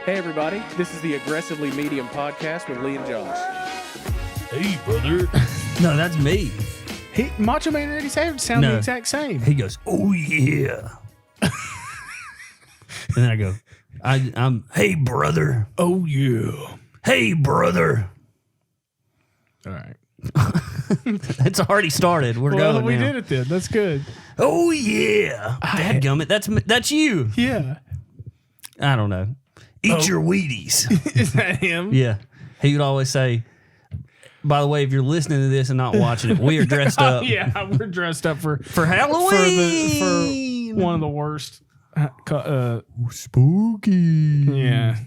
Hey everybody, this is the Aggressively Medium podcast with Lee and Josh. Hey, brother. No, that's me. Macho Man Randy Savage sound the exact same. He goes, oh yeah. And then I go, I'm, hey brother. Oh yeah. Hey brother. All right. It's already started. We're going we now. did it then. That's good. Oh yeah. Dadgummit, that's you. Yeah. I don't know. Eat your Wheaties. Is that him? Yeah. He would always say, by the way, if you're listening to this and not watching it, we are dressed up. Yeah, we're dressed up for Halloween. For one of the worst. Spooky. Yeah.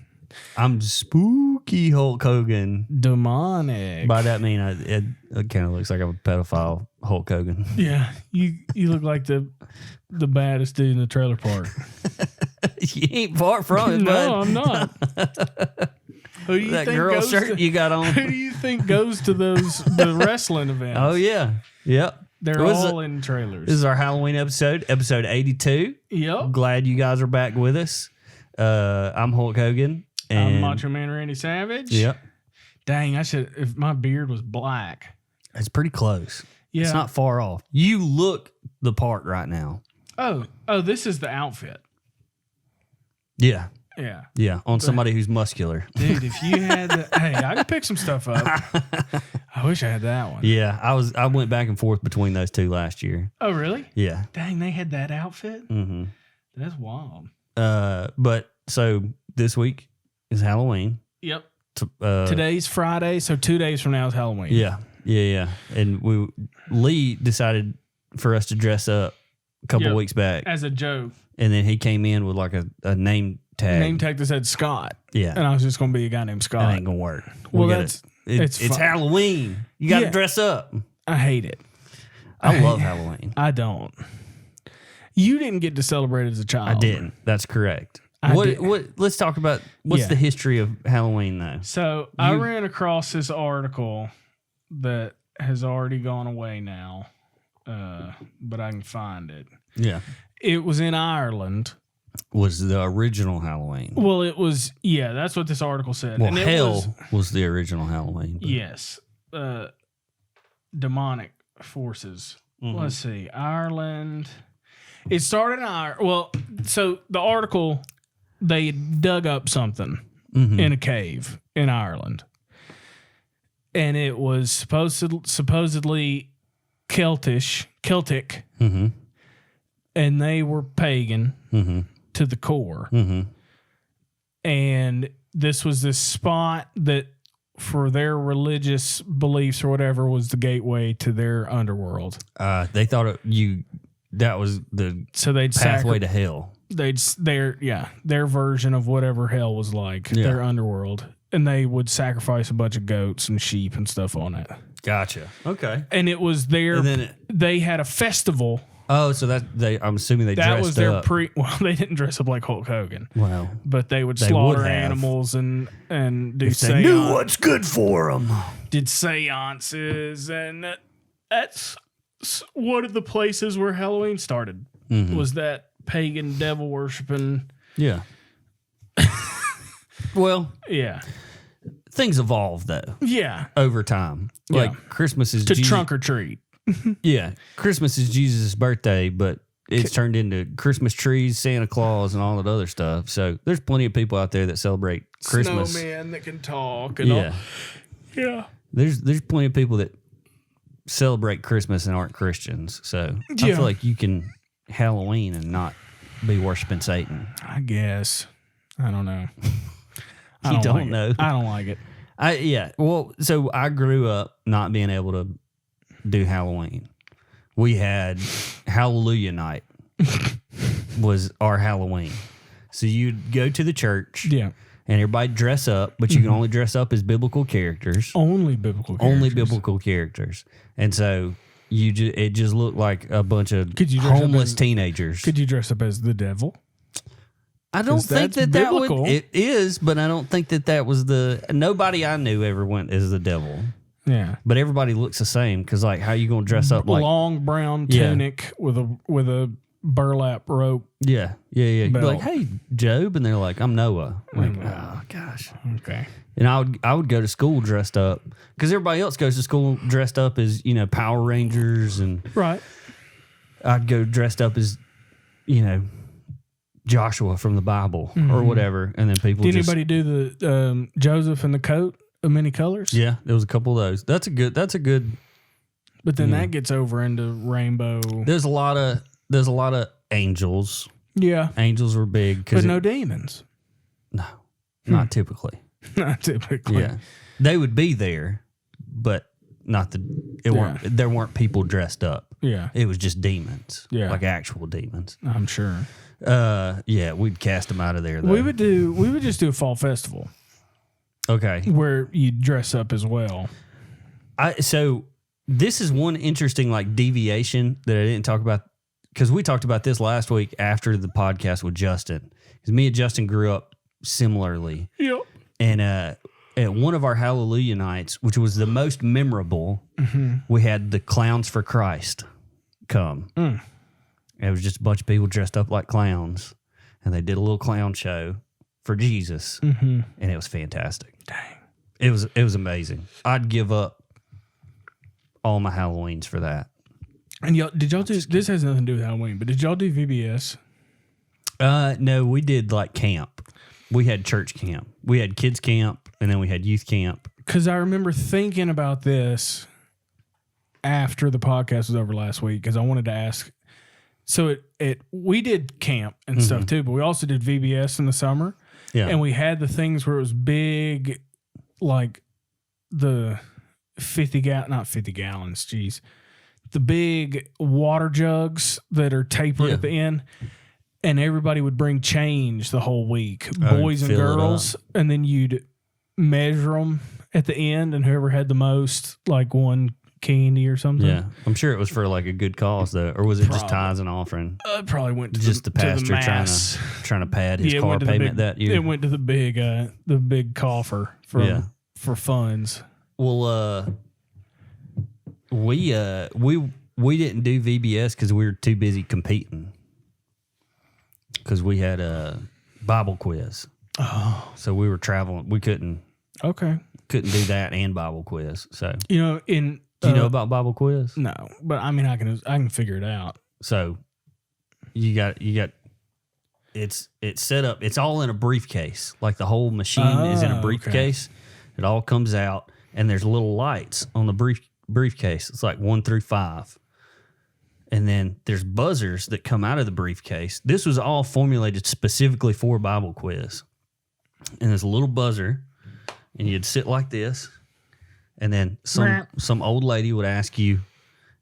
I'm spooky Hulk Hogan. Demonic. By that I mean it kind of looks like I'm a pedophile Hulk Hogan. Yeah, you look like the baddest dude in the trailer park. You ain't far from it, bud. No, I'm not. Who do you That think girl goes shirt to, you got on. Who do you think goes to the wrestling events? Oh yeah, yep. They're all in trailers. This is our Halloween episode 82. Yep. Glad you guys are back with us. I'm Hulk Hogan. And I'm Macho Man Randy Savage. Yep. Dang, I should. If my beard was black. It's pretty close. Yeah. It's not far off. You look the part right now. Oh, this is the outfit. Yeah. Yeah. Yeah. On somebody who's muscular. Dude, if you had hey, I could pick some stuff up. I wish I had that one. Yeah. I went back and forth between those two last year. Oh, really? Yeah. Dang, they had that outfit? Mm-hmm. That's wild. But so this week is Halloween. Yep. Today's Friday, so 2 days from now is Halloween. Yeah. And Lee decided for us to dress up a couple weeks back. As a joke. And then he came in with like a name tag. Name tag that said Scott. Yeah. And I was just going to be a guy named Scott. That ain't going to work. Well, it's Halloween. You got to dress up. I hate it. I love Halloween. I don't. You didn't get to celebrate as a child. I didn't. That's correct. Let's talk about what's the history of Halloween though. So I ran across this article that has already gone away now, but I can find it. Yeah. It was in Ireland. Was the original Halloween. Well, it was, that's what this article said. Well, and hell was the original Halloween. But. Yes. Demonic forces. Mm-hmm. Let's see. Ireland. It started in Ireland. Well, so the article, they dug up something in a cave in Ireland. And it was supposedly Celtic. Mm-hmm. And they were pagan to the core. Mm-hmm. And this was this spot that, for their religious beliefs or whatever, was the gateway to their underworld. They thought that was the pathway to hell. Their version of whatever hell was like, their underworld. And they would sacrifice a bunch of goats and sheep and stuff on it. Gotcha. Okay. And it was they had a festival. Oh, so I'm assuming they dressed up. That was their well, they didn't dress up like Hulk Hogan. Well, but they would slaughter animals and do seances. They knew what's good for them. Did seances, and that's one of the places where Halloween started. Was that pagan devil worshiping? Yeah. Well, yeah. Things evolve though. Yeah. Over time, like Christmas is to trunk or treat. Yeah, Christmas is Jesus' birthday, but it's turned into Christmas trees, Santa Claus, and all that other stuff. So there's plenty of people out there that celebrate Christmas. Snowman that can talk. And all. Yeah. There's plenty of people that celebrate Christmas and aren't Christians. So I feel like you can Halloween and not be worshiping Satan. I guess. I don't know. I don't know. I don't like it. Well, so I grew up not being able to do Halloween. We had Hallelujah Night was our Halloween. So you'd go to the church and everybody dress up, but you can only dress up as biblical characters. Only biblical characters. And so it just looked like a bunch of homeless teenagers. Could you dress up as the devil? I don't think that would. It is, but I don't think that was nobody I knew ever went as the devil. Yeah, but everybody looks the same because, like, how you gonna dress up like long brown tunic with a burlap rope. Yeah. You'd be Belt. like, hey, Job. And they're like, I'm Noah. I'm like, oh, gosh. Okay. And I would go to school dressed up because everybody else goes to school dressed up as, Power Rangers. And Right. I'd go dressed up as, Joshua from the Bible or whatever. And then people Did anybody do the Joseph and the coat of many colors? Yeah, there was a couple of those. That's a good. But then that gets over into rainbow. There's a lot of angels. Yeah. Angels were big. But no demons. No, not typically. Not typically. Yeah, they would be there, but not there weren't people dressed up. Yeah. It was just demons. Yeah. Like actual demons. I'm sure. Yeah, we'd cast them out of there though. We would just do a fall festival Okay. where you dress up as well. So this is one interesting deviation that I didn't talk about because we talked about this last week after the podcast with Justin. Because me and Justin grew up similarly. Yep. And at one of our Hallelujah nights, which was the most memorable, we had the Clowns for Christ come. It was just a bunch of people dressed up like clowns, and they did a little clown show for Jesus, and it was fantastic. Dang. It was amazing. I'd give up all my Halloweens for that. And did y'all do, this has nothing to do with Halloween, but did y'all do VBS? No, we did camp. We had church camp. We had kids camp, and then we had youth camp. Because I remember thinking about this after the podcast was over last week, because I wanted to ask. So we did camp and stuff too, but we also did VBS in the summer. Yeah. And we had the things where it was big, like the not 50 gallons, geez. The big water jugs that are tapered at the end. And everybody would bring change the whole week, boys and girls. And then you'd measure them at the end, and whoever had the most, won candy or something. Yeah. I'm sure it was for a good cause, though. Or was it just tithes and offering? It probably went to just the pastor mass. trying to pad his car payment that year. It went to the big coffer for funds. Well, we didn't do VBS because we were too busy competing. Because we had a Bible quiz. Oh. So we were traveling. We couldn't do that and Bible quiz. So do you know about Bible quiz? No, but I mean I can figure it out. So you got it's set up. It's all in a briefcase. The whole machine is in a briefcase. Okay. It all comes out, and there's little lights on the briefcase. It's 1 through 5. And then there's buzzers that come out of the briefcase. This was all formulated specifically for Bible quiz. And there's a little buzzer, and you'd sit like this, and then some old lady would ask you,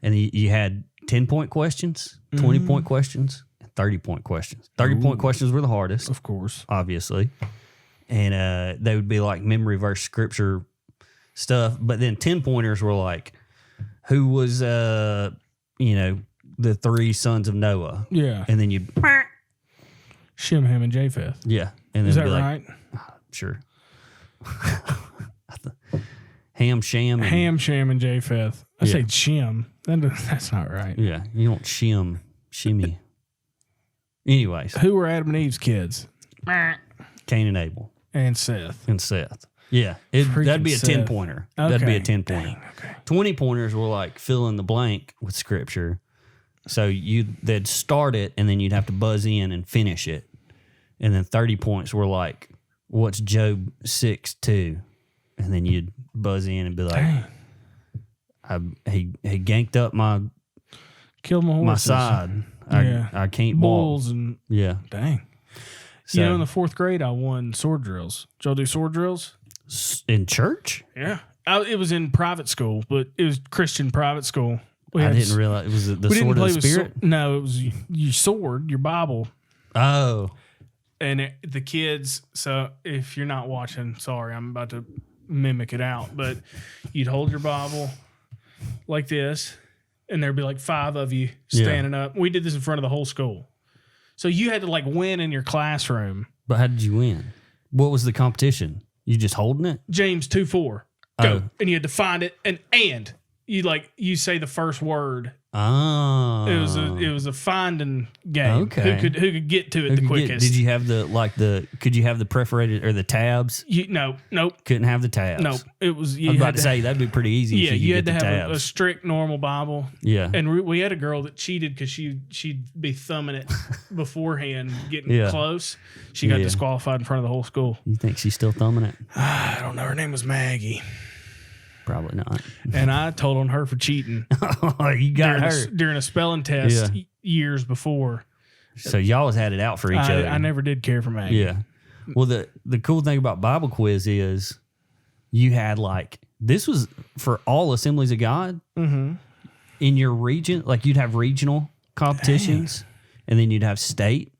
and you had 10-point questions, 20-point questions, and 30-point questions. 30-point questions were the hardest, of course, obviously. And they would be memory verse scripture stuff. But then 10-pointers were who was, the 3 sons of Noah. Yeah. And then you'd Shem, Ham, and Japheth. Yeah. And then is that be right? Sure. Ham, Shem, Shem, and Japheth. I say Shem. That's not right. Yeah. You don't shimmy. Anyways. Who were Adam and Eve's kids? Cain and Abel. And Seth. Yeah. That'd be a 10-pointer. Okay. That'd be a 10-pointer. Dang, okay. 20-pointers were fill in the blank with scripture. So they'd start it, and then you'd have to buzz in and finish it. And then 30 points were what's Job 6:2? And then you'd buzz in and be he ganked up killed my horses. My side. I can't bulls walk. And dang. So, in the 4th grade, I won sword drills. Did y'all do sword drills? In church? Yeah. It was in private school, but it was Christian private school. I didn't realize it was the sword of the Spirit. No, it was your sword, your Bible. Oh. And the kids, so if you're not watching, sorry, I'm about to mimic it out, but you'd hold your Bible like this, and there'd be 5 of you standing up. We did this in front of the whole school. So you had to win in your classroom. But how did you win? What was the competition? You just holding it? James 2:4. Go. And you had to find it, and you say the first word, Oh, It was a finding game. Okay. Who could get to it the quickest? Did you have could you have the perforated or the tabs? Nope. Couldn't have the tabs. Nope. It was. I was about to say that'd be pretty easy. Yeah, if you you had to get the have a tabs. strict normal Bible. Yeah. And we had a girl that cheated because she'd be thumbing it beforehand, getting close. She got disqualified in front of the whole school. You think she's still thumbing it? I don't know. Her name was Maggie. Probably not. And I told on her for cheating. Oh, you got her during a spelling test years before. So y'all has had it out for each other. I never did care for Maggie. Yeah. Well, the cool thing about Bible quiz is you had this was for all Assemblies of God in your region. Like you'd have regional competitions, and then you'd have state,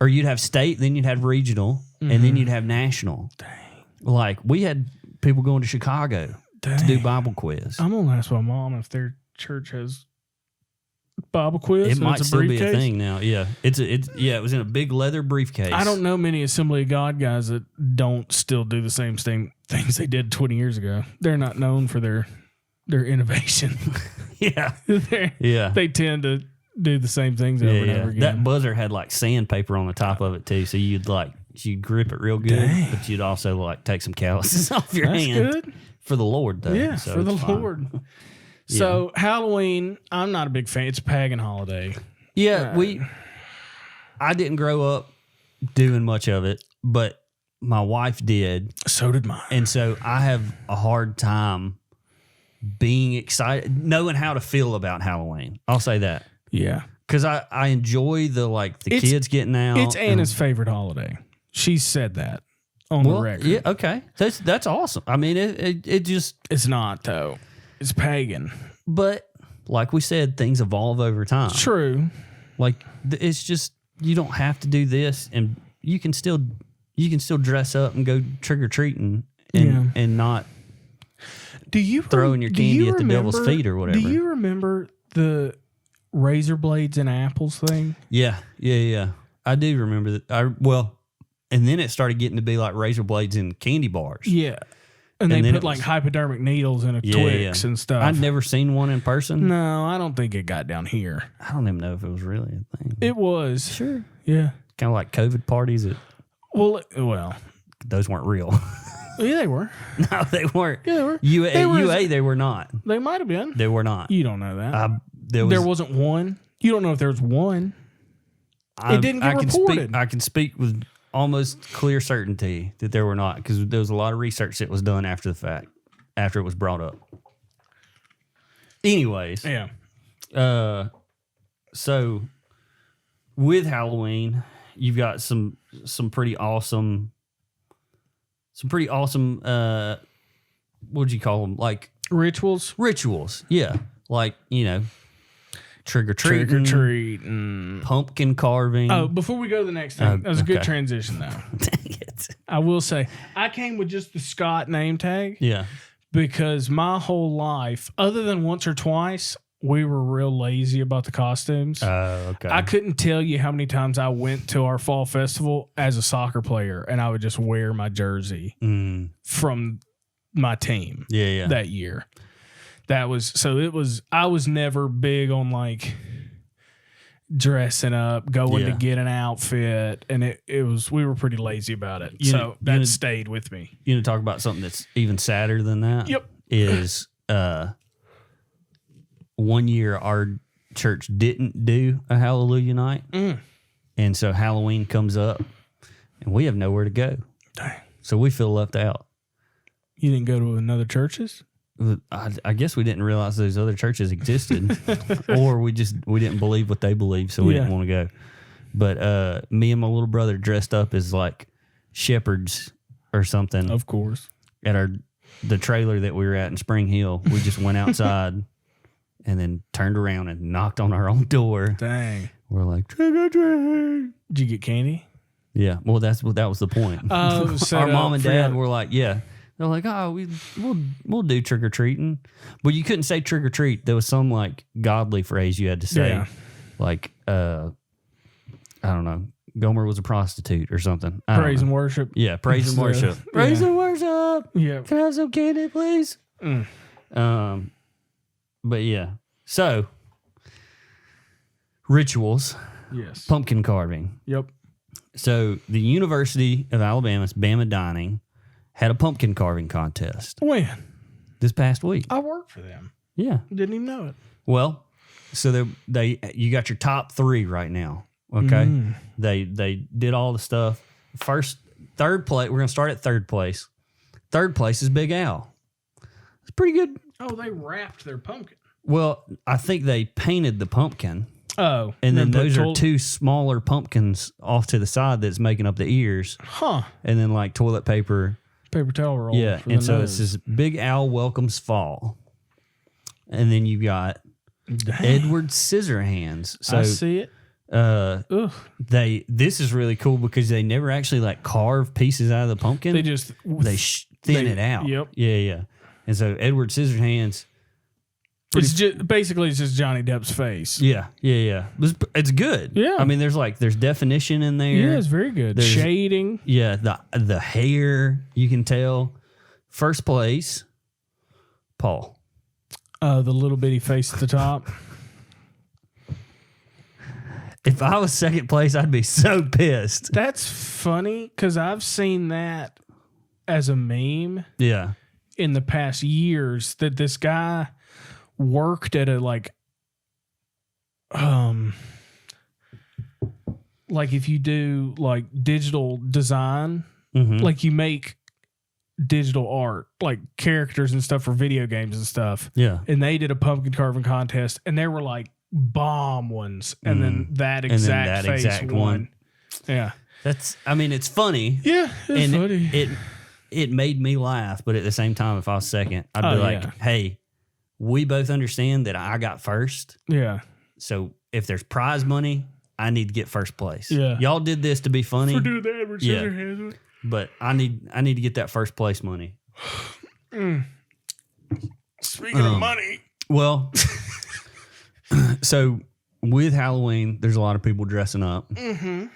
or you'd have state, then you'd have regional, and then you'd have national. Dang. Like we had people going to Chicago to do Bible quiz. I'm gonna ask my mom if their church has Bible quiz. It might still be a briefcase. thing now. Yeah, it was in a big leather briefcase. I don't know many Assembly of God guys that don't still do the same things they did 20 years ago. They're not known for their innovation. Yeah, They tend to do the same things over and over again. That buzzer had sandpaper on the top of it too, so you'd grip it real good, but you'd also take some calluses off your hand. Good. For the Lord, though. Yeah, so for the it's fine. Lord. So Halloween, I'm not a big fan. It's a pagan holiday. Yeah, I didn't grow up doing much of it, but my wife did. So did mine. And so I have a hard time being excited, knowing how to feel about Halloween. I'll say that. Yeah. Because I enjoy the kids getting out. It's Anna's favorite holiday. She said that on the record. Yeah, okay. That's awesome. I mean, it just... It's not, though. It's pagan. But like we said, things evolve over time. True. It's just, you don't have to do this, and you can still dress up and go trick-or-treating and not throwing your candy at the devil's feet or whatever. Do you remember the razor blades and apples thing? Yeah. I do remember that. And then it started getting to be like razor blades and candy bars. Yeah. And they put hypodermic needles in a Twix and stuff. I'd never seen one in person. No, I don't think it got down here. I don't even know if it was really a thing. It was. Sure. Yeah. Kind of like COVID parties. Well, those weren't real. yeah, they were. No, they weren't. Yeah, they were. UA, they were not. They might have been. They were not. You don't know that. There wasn't one. You don't know if there was one. It didn't get reported. I can speak with almost clear certainty that there were not, because there was a lot of research that was done after the fact, after it was brought up. Anyways. Yeah. So with Halloween, you've got some pretty awesome, what would you call them? Rituals. Yeah. Trick-or-treating. Pumpkin carving. Oh, before we go to the next thing, that was a good transition, though. Dang it. I will say, I came with just the Scott name tag. Yeah. Because my whole life, other than once or twice, we were real lazy about the costumes. Okay. I couldn't tell you how many times I went to our fall festival as a soccer player, and I would just wear my jersey from my team that year. I was never big on dressing up, going to get an outfit, and we were pretty lazy about it. So that stayed with me. You know, talk about something that's even sadder than that. Yep. Is 1 year our church didn't do a Hallelujah night. And so Halloween comes up and we have nowhere to go. Dang. So we feel left out. You didn't go to another churches? I guess we didn't realize those other churches existed, or we didn't believe what they believed, so we didn't want to go. But me and my little brother dressed up as shepherds or something. Of course. At the trailer that we were at in Spring Hill, we just went outside and then turned around and knocked on our own door. Dang. We're like, trick or treat. Did you get candy? Yeah. Well, that was the point. Oh, our mom and dad were like, yeah. They're like, oh, we'll do trick or treating, but you couldn't say trick or treat. There was some godly phrase you had to say, I don't know, Gomer was a prostitute or something. Praise and worship. Yeah, praise and worship. Praise and worship. Yeah. Can I have some candy, please? But yeah, so rituals, Yes. pumpkin carving. Yep. So the University of Alabama's Bama Dining had a pumpkin carving contest When? this past week. I worked for them. Yeah. Didn't even know it. Well, so you got your top 3 right now. Okay. They did all the stuff. Third place. We're gonna start at third place. Third place is Big Al. It's pretty good. Oh, they wrapped their pumpkin. Well, I think they painted the pumpkin. Oh. And then put those are 2 smaller pumpkins off to the side that's making up the ears. Huh. And then like toilet paper. Paper towel roll. Yeah. For And the so nose. it says Big Al welcomes fall. And then you got Dang. Edward Scissorhands. So I see it. Ugh. this is really cool because they never actually like carve pieces out of the pumpkin. They just thin it out. Yep. Yeah. And so Edward Scissorhands. It's just basically it's just Johnny Depp's face. Yeah. It's good. Yeah. I mean, there's definition in there. Yeah, it's very good. There's- Shading. Yeah, the hair, you can tell. First place, Paul. The little bitty face at the top. If I was second place, I'd be so pissed. That's funny because I've seen that as a meme Yeah. in the past years that this guy worked at a like if you do like digital design, like you make digital art, like characters and stuff for video games and stuff. Yeah. And they did a pumpkin carving contest and there were like bomb ones. And then that exact face won. Yeah. It's funny. Yeah. It's And funny. it made me laugh, but at the same time, if I was second, I'd be like, yeah. hey, we both understand that I got first. Yeah. So if there's prize money, I need to get first place. Yeah. Y'all did this to be funny, For doing the Edward Yeah. Scissorhands. but I need to get that first place money. Speaking of money. Well, so with Halloween, there's a lot of people dressing up. And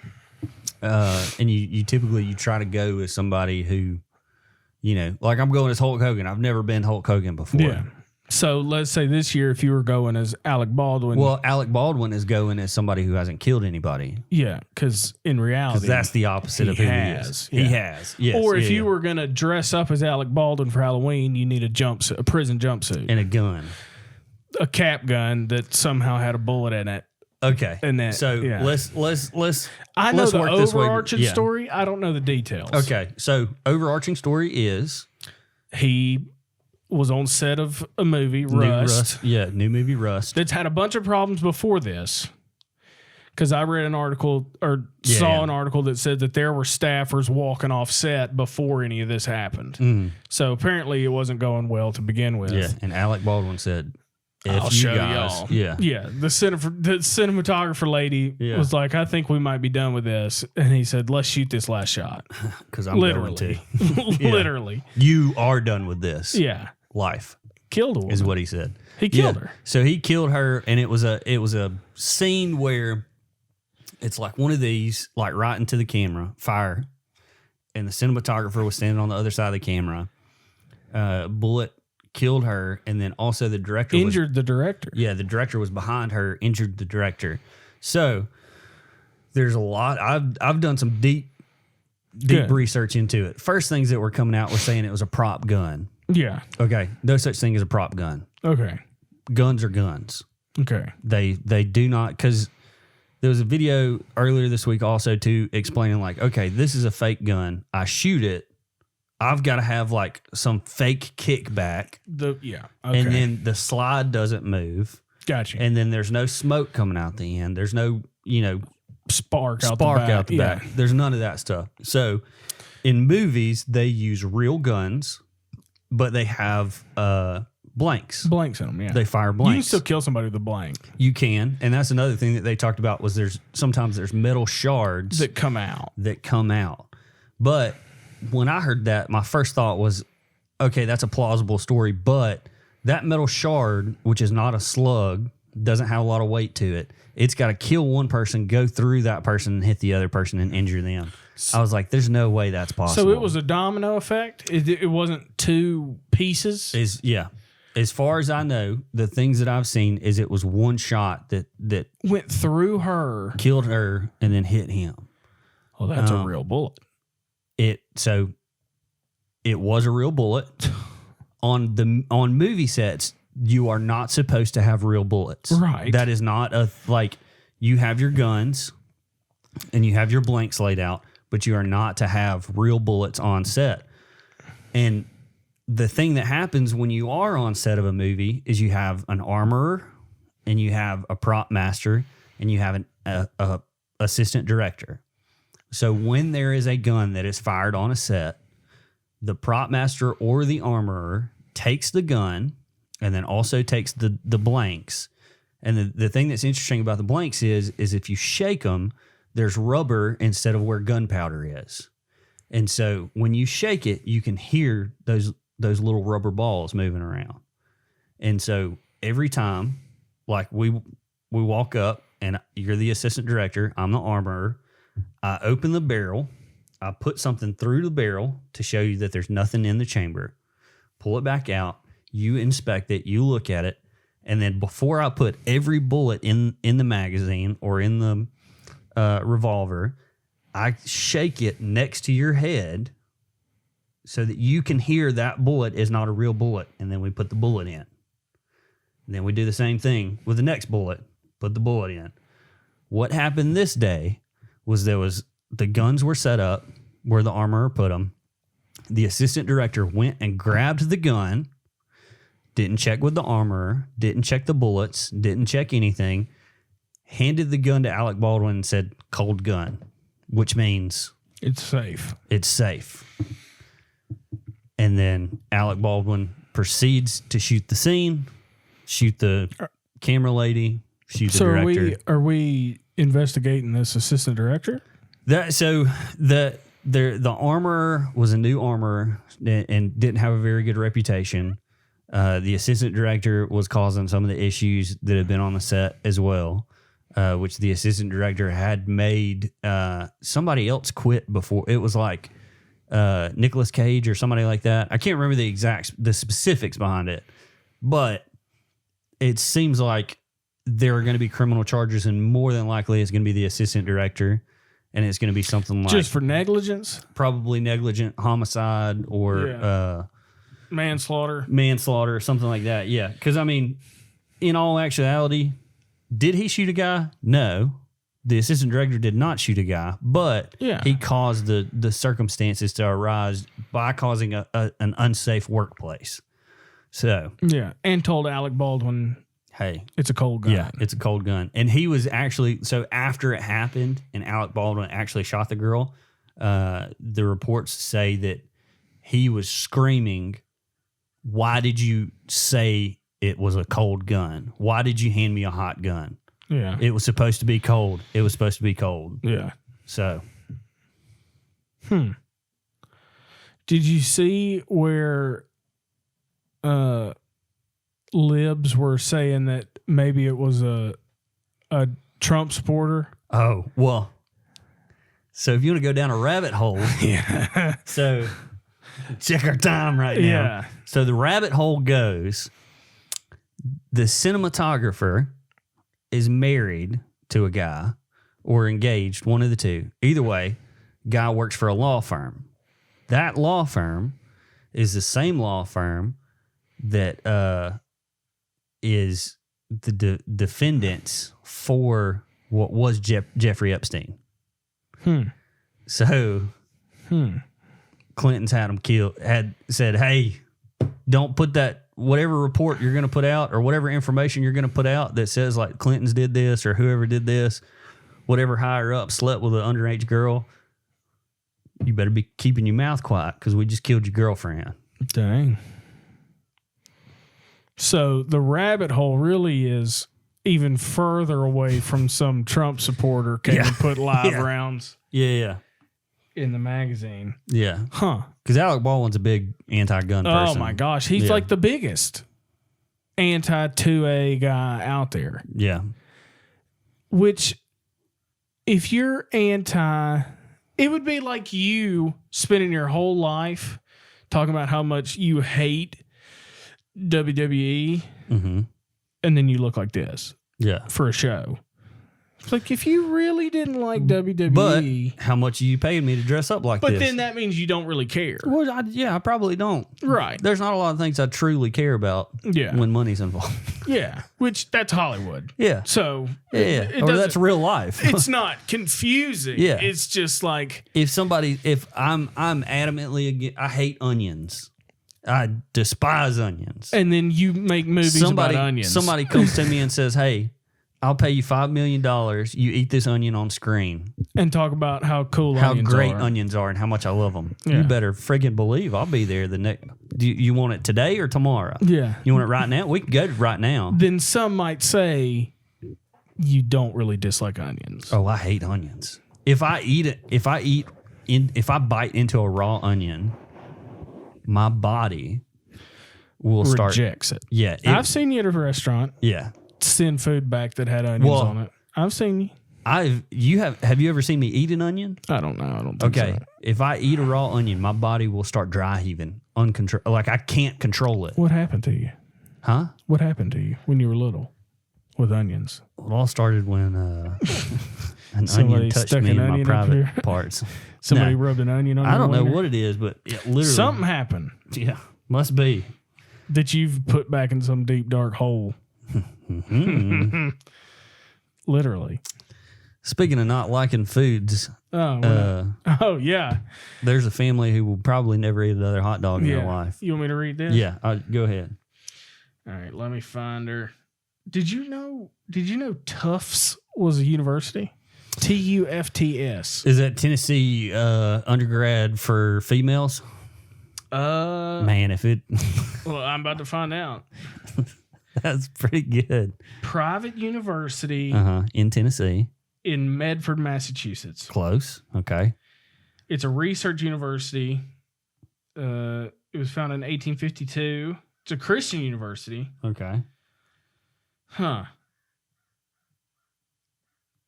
you typically try to go as somebody who, like I'm going as Hulk Hogan. I've never been Hulk Hogan before. Yeah. So let's say this year, if you were going as Alec Baldwin. Well, Alec Baldwin is going as somebody who hasn't killed anybody. Yeah, because in reality, That's the opposite of who he has, is. yeah. He has. Yes. or if you were going to dress up as Alec Baldwin for Halloween, you need a jumpsuit, a prison jumpsuit, and a gun. a cap gun that somehow had a bullet in it. Okay. And that, so yeah. let's I know let's the work this way. overarching Yeah. story. I don't know the details. Okay. So overarching story is He was on set of a movie, Rust. New movie Rust. That's had a bunch of problems before this. Because I read an article or saw an article that said that there were staffers walking off set before any of this happened. So apparently it wasn't going well to begin with. Yeah. And Alec Baldwin said, I'll show y'all. Yeah. Yeah. The cinematographer lady was like, I think we might be done with this. And he said, let's shoot this last shot. Because I'm going to. Literally. You are done with this. Yeah. Life Killed a woman. is what he said. He killed her. So he killed her, and it was a scene where it's like one of these, like right into the camera, fire, and the cinematographer was standing on the other side of the camera. Bullet killed her, and then also the director Injured the director. Yeah, the director was behind her, injured the director. So there's a lot. I've done some deep Good. research into it. First things that were coming out were saying it was a prop gun. Yeah. Okay, no such thing as a prop gun. Okay. Guns are guns. Okay. They do not, because there was a video earlier this week also too explaining like, okay, this is a fake gun. I shoot it. I've got to have like some fake kickback. Okay. And then the slide doesn't move. Gotcha. And then there's no smoke coming out the end. There's no, Spark out the back. There's none of that stuff. So in movies, they use real guns, but they have blanks. Blanks in them, yeah. They fire blanks. You can still kill somebody with a blank. You can. And that's another thing that they talked about was sometimes there's metal shards That come out. But when I heard that, my first thought was, okay, that's a plausible story, but that metal shard, which is not a slug, doesn't have a lot of weight to it. It's got to kill one person, go through that person, and hit the other person and injure them. I was like, there's no way that's possible. So it was a domino effect? It wasn't two pieces? Yeah. As far as I know, the things that I've seen is it was one shot that Went through her. killed her and then hit him. Oh, that's a real bullet. It was a real bullet. On movie sets, you are not supposed to have real bullets. Right. That is not you have your guns and you have your blanks laid out, but you are not to have real bullets on set. And the thing that happens when you are on set of a movie is you have an armorer and you have a prop master and you have a assistant director. So when there is a gun that is fired on a set, the prop master or the armorer takes the gun and then also takes the blanks. And the thing that's interesting about the blanks is if you shake them, there's rubber instead of where gunpowder is. And so when you shake it, you can hear those little rubber balls moving around. And so every time, like we walk up and you're the assistant director, I'm the armorer, I open the barrel, I put something through the barrel to show you that there's nothing in the chamber, pull it back out, you inspect it, you look at it, and then before I put every bullet in the magazine or in the revolver, I shake it next to your head so that you can hear that bullet is not a real bullet, and then we put the bullet in. And then we do the same thing with the next bullet, put the bullet in. What happened this day was the guns were set up where the armorer put them. The assistant director went and grabbed the gun, didn't check with the armorer, didn't check the bullets, didn't check anything, handed the gun to Alec Baldwin and said, "Cold gun," which means it's safe. It's safe. And then Alec Baldwin proceeds to shoot the scene, shoot the camera lady, shoot the director. Are we investigating this assistant director? The armorer was a new armorer and didn't have a very good reputation. The assistant director was causing some of the issues that had been on the set as well, which the assistant director had made somebody else quit before. It was like Nicolas Cage or somebody like that. I can't remember the specifics behind it, but it seems like there are going to be criminal charges, and more than likely it's going to be the assistant director, and it's going to be something like just for negligence, probably negligent homicide or manslaughter or something like that. Yeah, because I mean, in all actuality, did he shoot a guy? No. The assistant director did not shoot a guy, but he caused the circumstances to arise by causing an unsafe workplace. So and told Alec Baldwin, "Hey, it's a cold gun." Yeah, it's a cold gun. And he was actually after it happened, and Alec Baldwin actually shot the girl. The reports say that he was screaming, "Why did you say it was a cold gun? Why did you hand me a hot gun? Yeah. It was supposed to be cold. It was supposed to be cold." Yeah. So. Did you see where libs were saying that maybe it was a Trump supporter? Oh, well. So if you want to go down a rabbit hole. Yeah. So check our time right now. Yeah. So the rabbit hole goes, the cinematographer is married to a guy or engaged, one of the two. Either way, guy works for a law firm. That law firm is the same law firm that is the defendants for what was Jeffrey Epstein. So Clinton's had him killed, had said, "Hey, don't put that whatever report you're going to put out or whatever information you're going to put out that says like Clinton's did this or whoever did this, whatever higher up slept with an underage girl, you better be keeping your mouth quiet because we just killed your girlfriend." Dang. So the rabbit hole really is even further away from some Trump supporter came and put live rounds Yeah. in the magazine. Yeah. Huh. Because Alec Baldwin's a big anti-gun person. Oh, my gosh. He's like the biggest anti-2A guy out there. Yeah. Which, if you're anti, it would be like you spending your whole life talking about how much you hate WWE, Mm-hmm. and then you look like this Yeah. for a show. It's like if you really didn't like But WWE, how much are you paying me to dress up like but this? then that means you don't really care. Well, I probably don't. Right. There's not a lot of things I truly care about Yeah. when money's involved. Yeah. Which that's Hollywood. Yeah. So Yeah. it Or doesn't- that's real life. it's not confusing. Yeah. It's just like if I'm adamantly I hate onions. I despise onions. and then you make movies about onions. Somebody comes to me and says, "Hey, I'll pay you $5 million. You eat this onion on screen. and talk about how cool How onions great are. onions are and how much I love them. Yeah. You better friggin' believe I'll be there the next. Do you want it today or tomorrow? Yeah. You want it right now? We can go right now. Then some might say you don't really dislike onions. Oh, I hate onions. If I bite into a raw onion, my body will start. Rejects it. Yeah, I've seen you at a restaurant yeah. send food back that had onions Well, on it. I've seen you. Have you ever seen me eat an onion? I don't know. I don't think Okay, so. if I eat a raw onion, my body will start dry heaving, uncontrol. Like I can't control it. What happened to you? Huh? What happened to you when you were little with onions? It all started when an Somebody onion touched stuck me an in my onion up here. private parts. Somebody No. rubbed an onion on I your don't know wiener? what it is, but it literally Something happened Yeah, must be. that you've put back in some deep dark hole. Literally. Speaking of not liking foods, Oh, well, oh yeah. there's a family who will probably never eat another hot dog in their Yeah. life. You want me to read this? Yeah, go ahead. All right, let me find her. Did you know Tufts was a university? TUFTS. Is that Tennessee undergrad for females? Man, if it Well, I'm about to find out. that's pretty good. Private university In Tennessee, in Medford, Massachusetts. close. Okay. It's a research university. It was founded in 1852. It's a Christian university. Okay. Huh.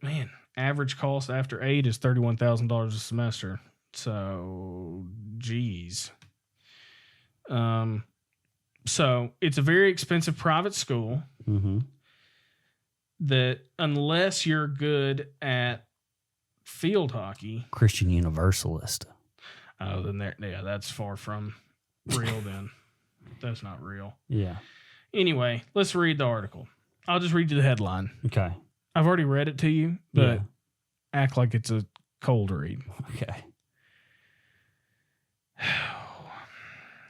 Man, average cost after aid is $31,000 a semester. So, geez. So it's a very expensive private school Mm-hmm. that, unless you're good at field hockey, Christian Universalist. oh, then that's far from real. Then that's not real. Yeah. Anyway, let's read the article. I'll just read you the headline. Okay. I've already read it to you, but Yeah. act like it's a cold read. Okay.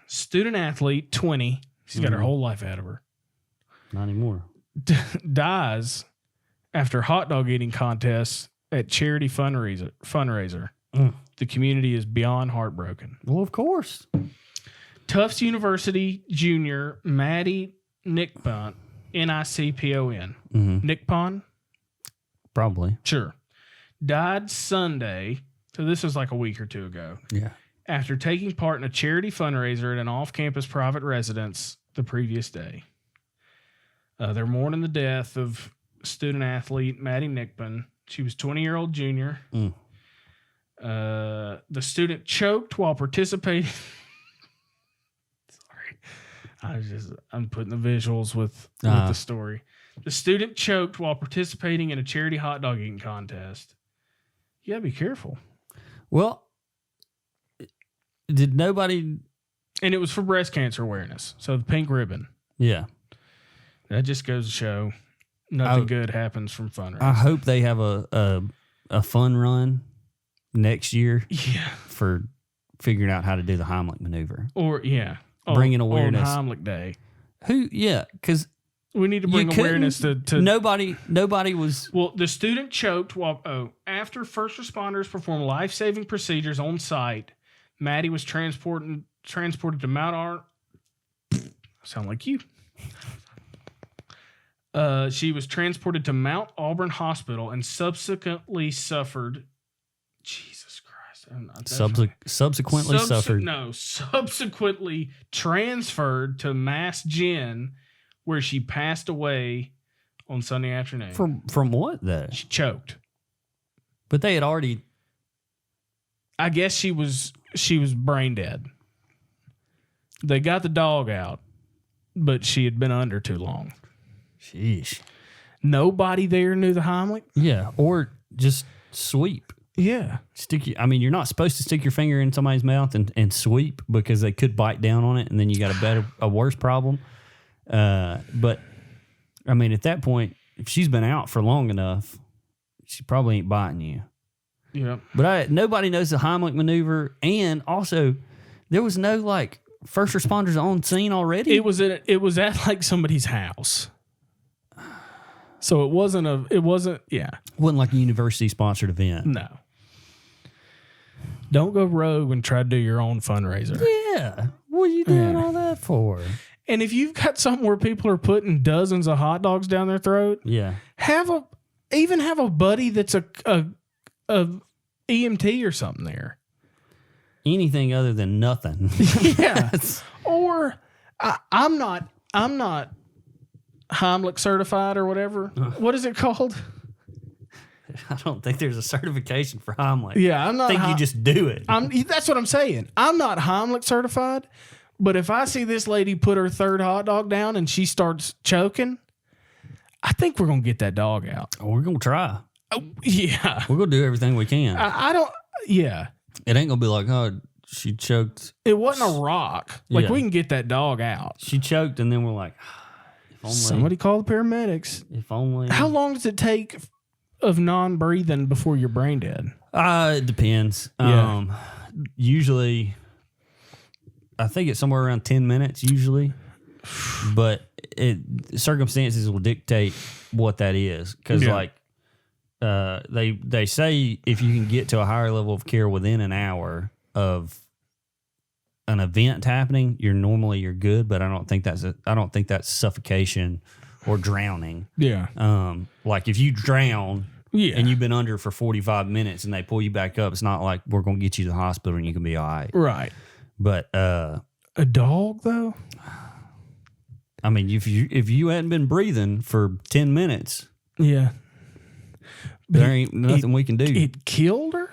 Student athlete, 20. She's got her whole life ahead of her. Not anymore. Dies after hot dog eating contest at charity fundraiser. Mm. The community is beyond heartbroken. Well, of course. Tufts University junior Maddie Nickpon, Nickpon, Mm-hmm. Nickpon, Probably. sure, died Sunday. So this was like a week or two ago. Yeah. After taking part in a charity fundraiser at an off-campus private residence the previous day. They're mourning the death of student athlete Maddie Nickpon. She was 20-year-old junior. Mm. The student choked while participating. Sorry. I'm putting the visuals with the story. The student choked while participating in a charity hot dog eating contest. You gotta be careful. Well, did nobody? And it was for breast cancer awareness. So the pink ribbon. Yeah. That just goes to show nothing good happens from fundraising. I hope they have a fun run next year Yeah. for figuring out how to do the Heimlich maneuver. Or, yeah. Bringing awareness. On Heimlich Day. Because We need to bring awareness to nobody was. Well, the student choked after first responders performed life-saving procedures on site. Maddie was transported to Mount Sound like you. She was transported to Mount Auburn Hospital and subsequently suffered. Jesus Christ! Subsequently suffered. No, subsequently transferred to Mass Gen, where she passed away on Sunday afternoon. From what though? She choked. But they had already. I guess she was brain dead. They got the dog out. but she had been under too long. Sheesh. Nobody there knew the Heimlich. Yeah, or just sweep. Yeah. You're not supposed to stick your finger in somebody's mouth and sweep because they could bite down on it, and then you got a worse problem. But I mean, at that point, if she's been out for long enough, she probably ain't biting you. Yeah. But nobody knows the Heimlich maneuver, and also there was no like first responders on scene already. It was at like somebody's house. So it wasn't yeah. Wasn't like a university sponsored event. No. Don't go rogue and try to do your own fundraiser. Yeah. What are you doing all that for? And if you've got something where people are putting dozens of hot dogs down their throat, yeah, have a buddy that's a EMT or something there. Anything other than nothing. Yeah. Or I'm not Heimlich certified or whatever. What is it called? I don't think there's a certification for Heimlich. Yeah, I'm not. I think you just do it. That's what I'm saying. I'm not Heimlich certified, but if I see this lady put her third hot dog down and she starts choking, I think we're gonna get that dog out. We're gonna try. Oh, yeah, We're gonna do everything we can. I don't. Yeah, it ain't gonna be like, oh, she choked. It wasn't a rock. Like Yeah. we can get that dog out. She choked, and then we're like, if only. Somebody call the paramedics. If only. How long does it take of non-breathing before you're brain dead? It depends. Yeah. Usually, I think it's somewhere around 10 minutes. Usually, but circumstances will dictate what that is. Because they say if you can get to a higher level of care within an hour of an event happening, you're good. But I don't think that's suffocation or drowning. Yeah. Like if you drown Yeah. and you've been under for 45 minutes and they pull you back up, it's not like we're going to get you to the hospital and you can be all right. Right. But a dog though? I mean, if you hadn't been breathing for 10 minutes, yeah, there ain't nothing we can do. It killed her?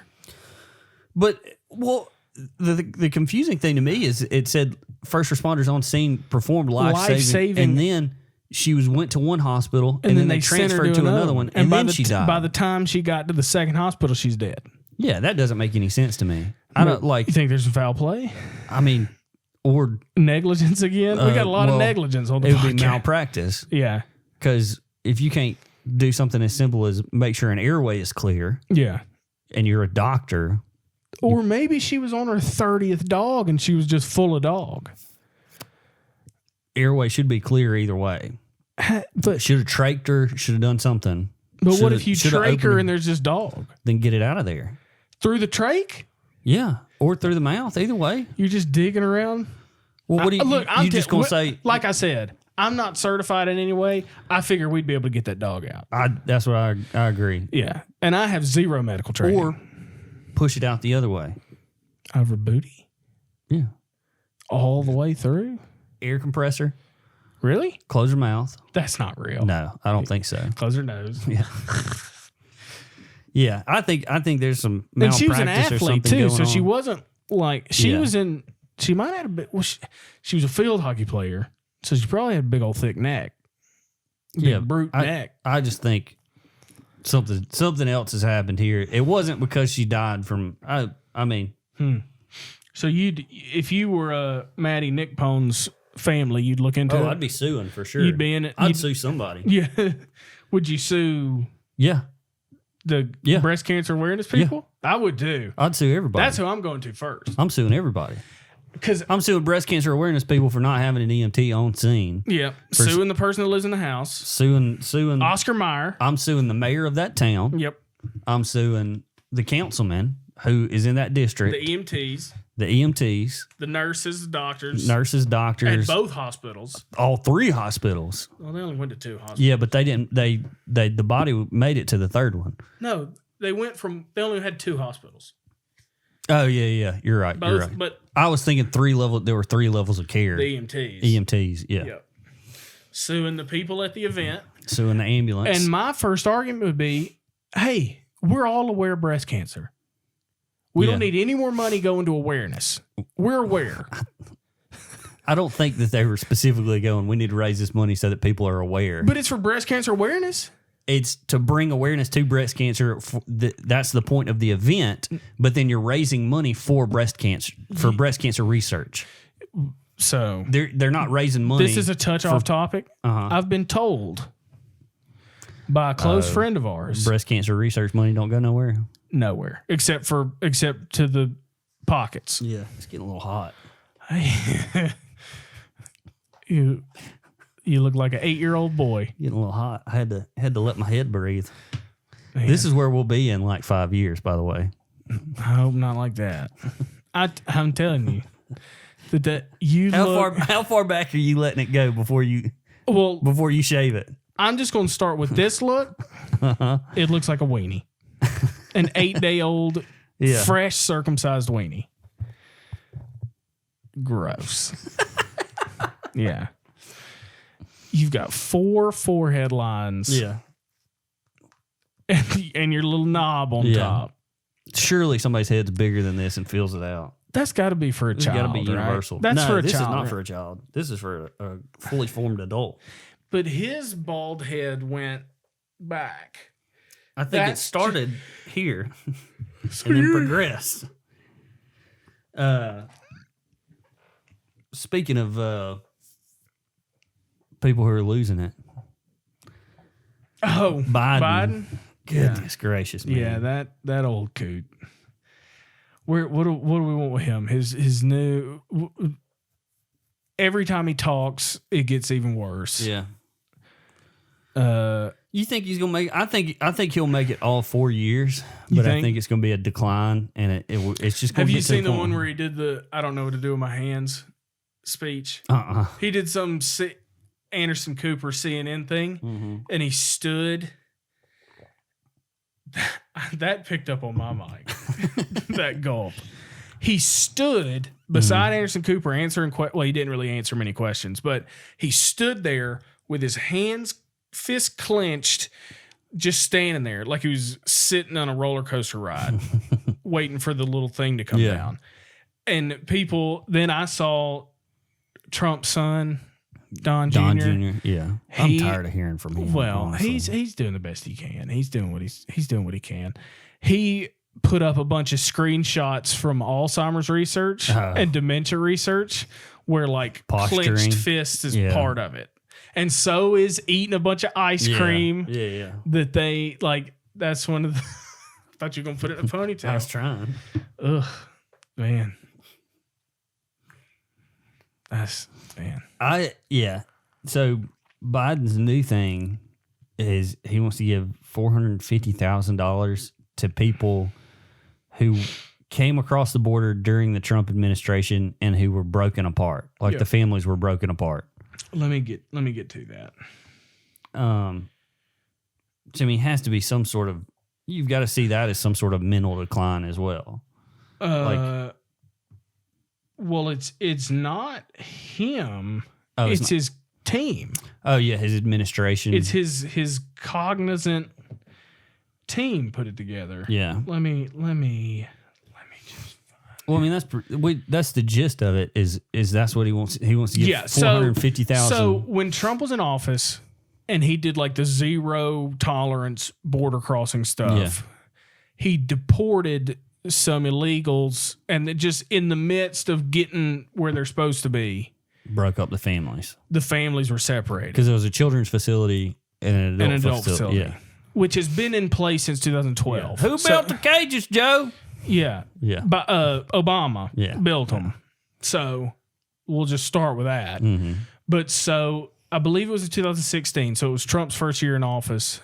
But well, the confusing thing to me is it said first responders on scene performed life-saving, and then she went to one hospital, and then they transferred to another one, and then she died. By the time she got to the second hospital, she's dead. Yeah, that doesn't make any sense to me. I don't like. You think there's some foul play? I mean, or negligence again? We got a lot of negligence on the podcast. It would be malpractice. Yeah. Because if you can't do something as simple as make sure an airway is clear. Yeah. And you're a doctor. Or maybe she was on her 30th dog and she was just full of dog. Airway should be clear either way. But should have trached her, should have done something. But what if you trach her and there's just dog? Then get it out of there. Through the trach? Yeah. Or through the mouth. Either way. You're just digging around? Well, what do you, look, you just going to say? Like I said, I'm not certified in any way. I figure we'd be able to get that dog out. That's what I agree. Yeah. And I have zero medical training. Or push it out the other way. Over booty? Yeah. All the way through? Air compressor. Really? Close her mouth. That's not real. No, I don't think so. Close her nose. Yeah. Yeah, I think there's some malpractice. And she was an athlete too, so she wasn't like she was in. She might have had a bit. Well, she was a field hockey player, so she probably had a big old thick neck. Big brute neck. I just think something else has happened here. It wasn't because she died from. I mean. So if you were Maddie Nickpone's family, you'd look into it? I'd be suing for sure. You'd be in it. I'd sue somebody. Yeah. Would you sue? Yeah. The breast cancer awareness people? Yeah. I would too. I'd sue everybody. That's who I'm going to first. I'm suing everybody. Because I'm suing breast cancer awareness people for not having an EMT on scene. Yeah. Suing the person that lives in the house. Suing Oscar Mayer. I'm suing the mayor of that town. Yep. I'm suing the councilman who is in that district. The EMTs. The nurses, doctors. At both hospitals. All three hospitals. Well, they only went to 2 hospitals. Yeah, but they didn't. The body made it to the third one. No, they only had 2 hospitals. Oh yeah. You're right. Both, you're right. But I was thinking there were 3 levels of care. The EMTs. EMTs. Yeah. Yep. Suing the people at the event. Suing the ambulance. And my first argument would be, hey, we're all aware of breast cancer. We don't need any more money going to awareness. We're aware. I don't think that they were specifically going, we need to raise this money so that people are aware. But it's for breast cancer awareness. It's to bring awareness to breast cancer. That's the point of the event. But then you're raising money for breast cancer research. So they're not raising money. This is a touch off topic. I've been told by a close friend of ours, breast cancer research money don't go nowhere. Nowhere except to the pockets. Yeah, it's getting a little hot. You look like an 8-year-old boy. Getting a little hot. I had to let my head breathe. Man. This is where we'll be in like 5 years, by the way. I hope not like that. I'm telling you. How far back are you letting it go before you shave it? I'm just going to start with this look. It looks like a weenie. An 8-day-old, fresh circumcised weenie. Gross. Yeah. You've got 4 forehead lines. Yeah. And your little knob on top. Surely somebody's head's bigger than this and fills it out. That's got to be for a child. It's got to be universal. Right? That's for a this child. This is not for a child. This is for a fully formed adult. But his bald head went back. I think it started here and then progressed. Speaking of people who are losing it. Oh, Biden? Goodness gracious, man. Yeah, that old coot. What do we want with him? His new. Every time he talks, it gets even worse. Yeah. You think he's gonna make? I think he'll make it all 4 years, but I think it's gonna be a decline, and it's just. Gonna Have you seen the one where he did the "I don't know what to do with my hands" speech? He did some Anderson Cooper CNN thing, and he stood. That picked up on my mic. That gulp. He stood beside Anderson Cooper answering well, he didn't really answer many questions, but he stood there with his hands, fist clenched, just standing there like he was sitting on a roller coaster ride, waiting for the little thing to come down. And then I saw Trump's son, Don Jr. Yeah, I'm tired of hearing from him. Well, honestly. he's doing the best he can. He's doing what he can. He put up a bunch of screenshots from Alzheimer's research and dementia research, where like posturing. Clenched fists is part of it, and so is eating a bunch of ice cream. Yeah. That they like. That's one of the. I thought you were gonna put it in a ponytail. I was trying. Ugh, man. So Biden's new thing is he wants to give $450,000 to people who came across the border during the Trump administration and who were broken apart, like the families were broken apart. Let me get to that. So I mean, it has to be some sort of. You've got to see that as some sort of mental decline as well. Well, it's not him. It's his team. Oh yeah, his administration. It's his cognizant team put it together. Yeah. Let me just. Well, I mean that's the gist of it. Is that's what he wants? He wants to give $450,000. So when Trump was in office, and he did like the zero tolerance border crossing stuff, he deported some illegals, and just in the midst of getting where they're supposed to be, broke up the families. The families were separated because it was a children's facility and an adult facility. Which has been in place since 2012. Who built the cages, Joe? Yeah. But Obama built them. So we'll just start with that. Mm-hmm. But so I believe it was in 2016. So it was Trump's first year in office.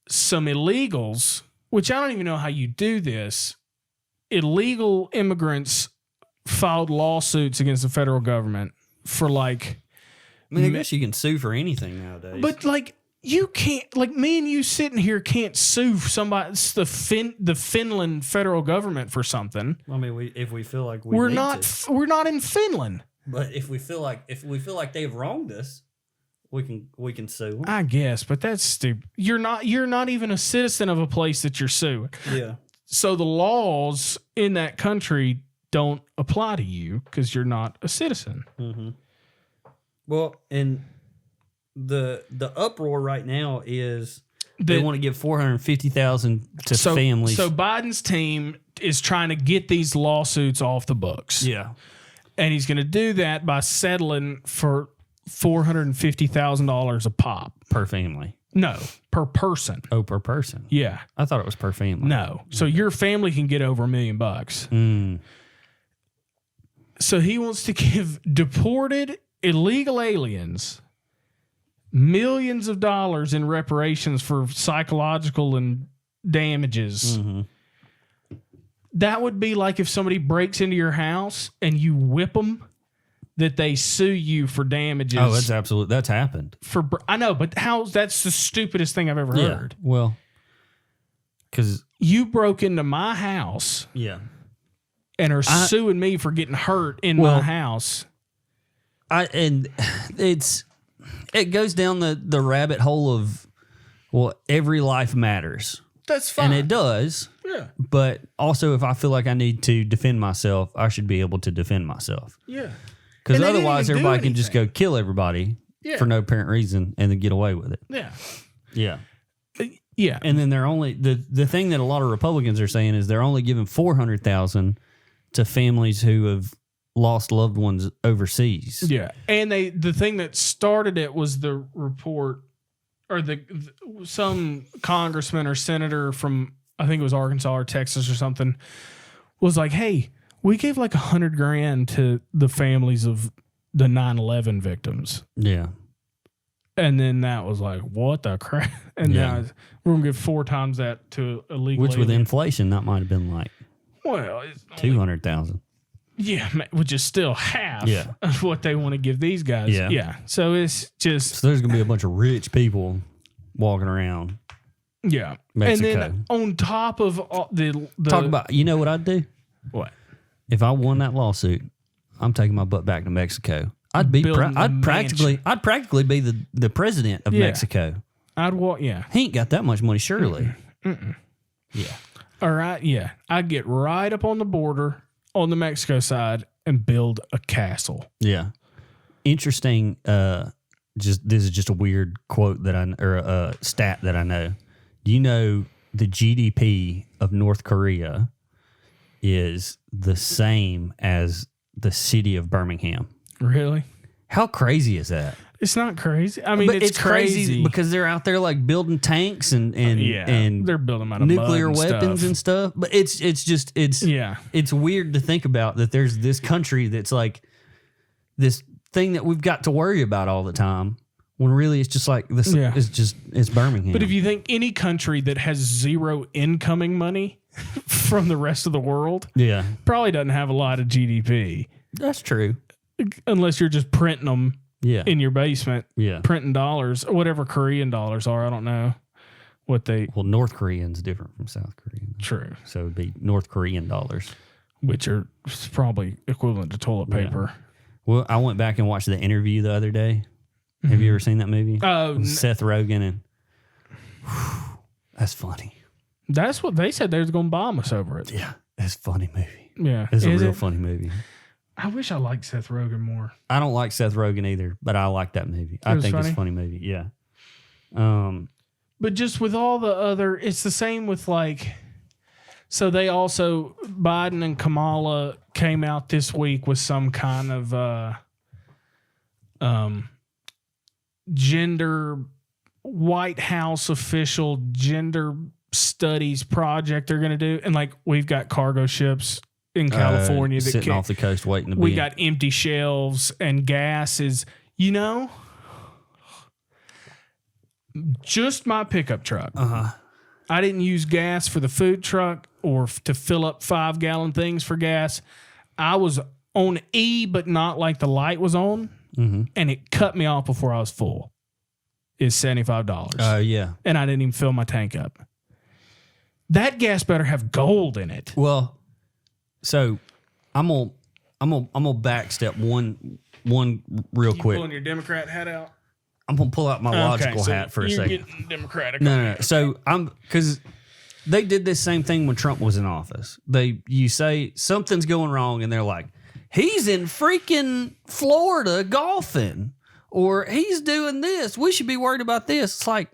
Some illegals, which I don't even know how you do this, illegal immigrants filed lawsuits against the federal government for like. I mean, I guess you can sue for anything nowadays. But like, you can't, like me and you sitting here can't sue somebody, the Finland federal government for something. I mean, if we feel like we're not in Finland. But if we feel like they've wronged us, we can sue them. I guess, but that's stupid. You're not even a citizen of a place that you're suing. Yeah. So the laws in that country don't apply to you because you're not a citizen. Mm-hmm. Well, and the uproar right now is they want to give $450,000 to families. So Biden's team is trying to get these lawsuits off the books. Yeah. And he's going to do that by settling for $450,000 a pop. Per family. No, per person. Oh, per person. Yeah. I thought it was per family. No. So your family can get over $1 million. Mm. So he wants to give deported illegal aliens millions of dollars in reparations for psychological and damages. Mm-hmm. That would be like if somebody breaks into your house and you whip them, that they sue you for damages. Oh, that's happened. I know, but that's the stupidest thing I've ever heard. Well, because you broke into my house, and are suing me for getting hurt in my house. It goes down the rabbit hole of, well, every life matters. That's fine, and it does. Yeah, but also, if I feel like I need to defend myself, I should be able to defend myself. Yeah. Because otherwise, everybody can just go kill everybody for no apparent reason and then get away with it. Yeah. Yeah. Yeah. And then they're only the thing that a lot of Republicans are saying is they're only giving $400,000 to families who have lost loved ones overseas. Yeah. And the thing that started it was the report or some congressman or senator from, I think it was Arkansas or Texas or something, was like, hey, we gave like $100,000 to the families of the 9/11 victims. Yeah. And then that was like, what the crap? And now we're going to give 4 times that to illegal Which with alien. inflation, that might have been like it's $200,000. Yeah, which is still half Yeah. of what they want to give these guys. Yeah. Yeah. So it's just. So there's going to be a bunch of rich people walking around. Yeah. Mexico. And then on top of all the Talk about, you know what I'd do? What? If I won that lawsuit, I'm taking my butt back to Mexico. I'd practically be the president of Mexico. I'd walk. Yeah. He ain't got that much money, surely. Yeah. All right. Yeah. I'd get right up on the border on the Mexico side and build a castle. Yeah. Interesting. This is just a weird quote a stat that I know. Do you know the GDP of North Korea is the same as the city of Birmingham? Really? How crazy is that? It's not crazy. I mean, but it's crazy because they're out there like building tanks and they're building them out of nuclear mud and weapons stuff. and stuff. But it's weird to think about that there's this country that's like this thing that we've got to worry about all the time. When really it's just like this. Yeah. It's Birmingham. But if you think any country that has zero incoming money from the rest of the world, probably doesn't have a lot of GDP. That's true. Unless you're just printing them in your basement, printing dollars or whatever Korean dollars are. I don't know what they. Well, North Korean's different from South Korean. True. So it'd be North Korean dollars, which are probably equivalent to toilet paper. Yeah. Well, I went back and watched the interview the other day. Have you ever seen that movie? Oh, Seth Rogen and that's funny. That's what they said. They was going to bomb us over it. Yeah, it's a funny movie. Yeah, it's a real funny movie. I wish I liked Seth Rogen more. I don't like Seth Rogen either, but I like that movie. I think it's a funny movie. Yeah. But just with all the other, it's the same with like. So they also Biden and Kamala came out this week with some kind of gender White House official gender studies project they're going to do. And like we've got cargo ships in California that sitting off the coast waiting to be. We got empty shelves and gas is, just my pickup truck. I didn't use gas for the food truck or to fill up 5-gallon things for gas. I was on E, but not like the light was on. Mm-hmm. And it cut me off before I was full. It's $75. Yeah. And I didn't even fill my tank up. That gas better have gold in it. Well, so I'm gonna backstep one real quick. Pulling your Democrat hat out. I'm gonna pull out my logical hat for a second. Getting Democratic. No. So because They did this same thing when Trump was in office. You say something's going wrong, and they're like, he's in freaking Florida golfing, or he's doing this. We should be worried about this. It's like,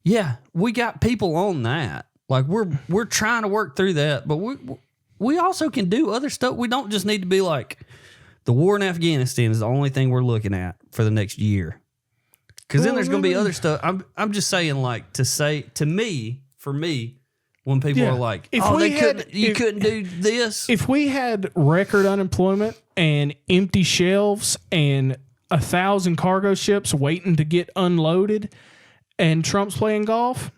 yeah, we got people on that. Like we're trying to work through that, but we also can do other stuff. We don't just need to be like, the war in Afghanistan is the only thing we're looking at for the next year. Because then there's going to be other stuff. I'm just saying, like, for me, when people are like, you couldn't do this. If we had record unemployment and empty shelves and 1,000 cargo ships waiting to get unloaded and Trump's playing golf,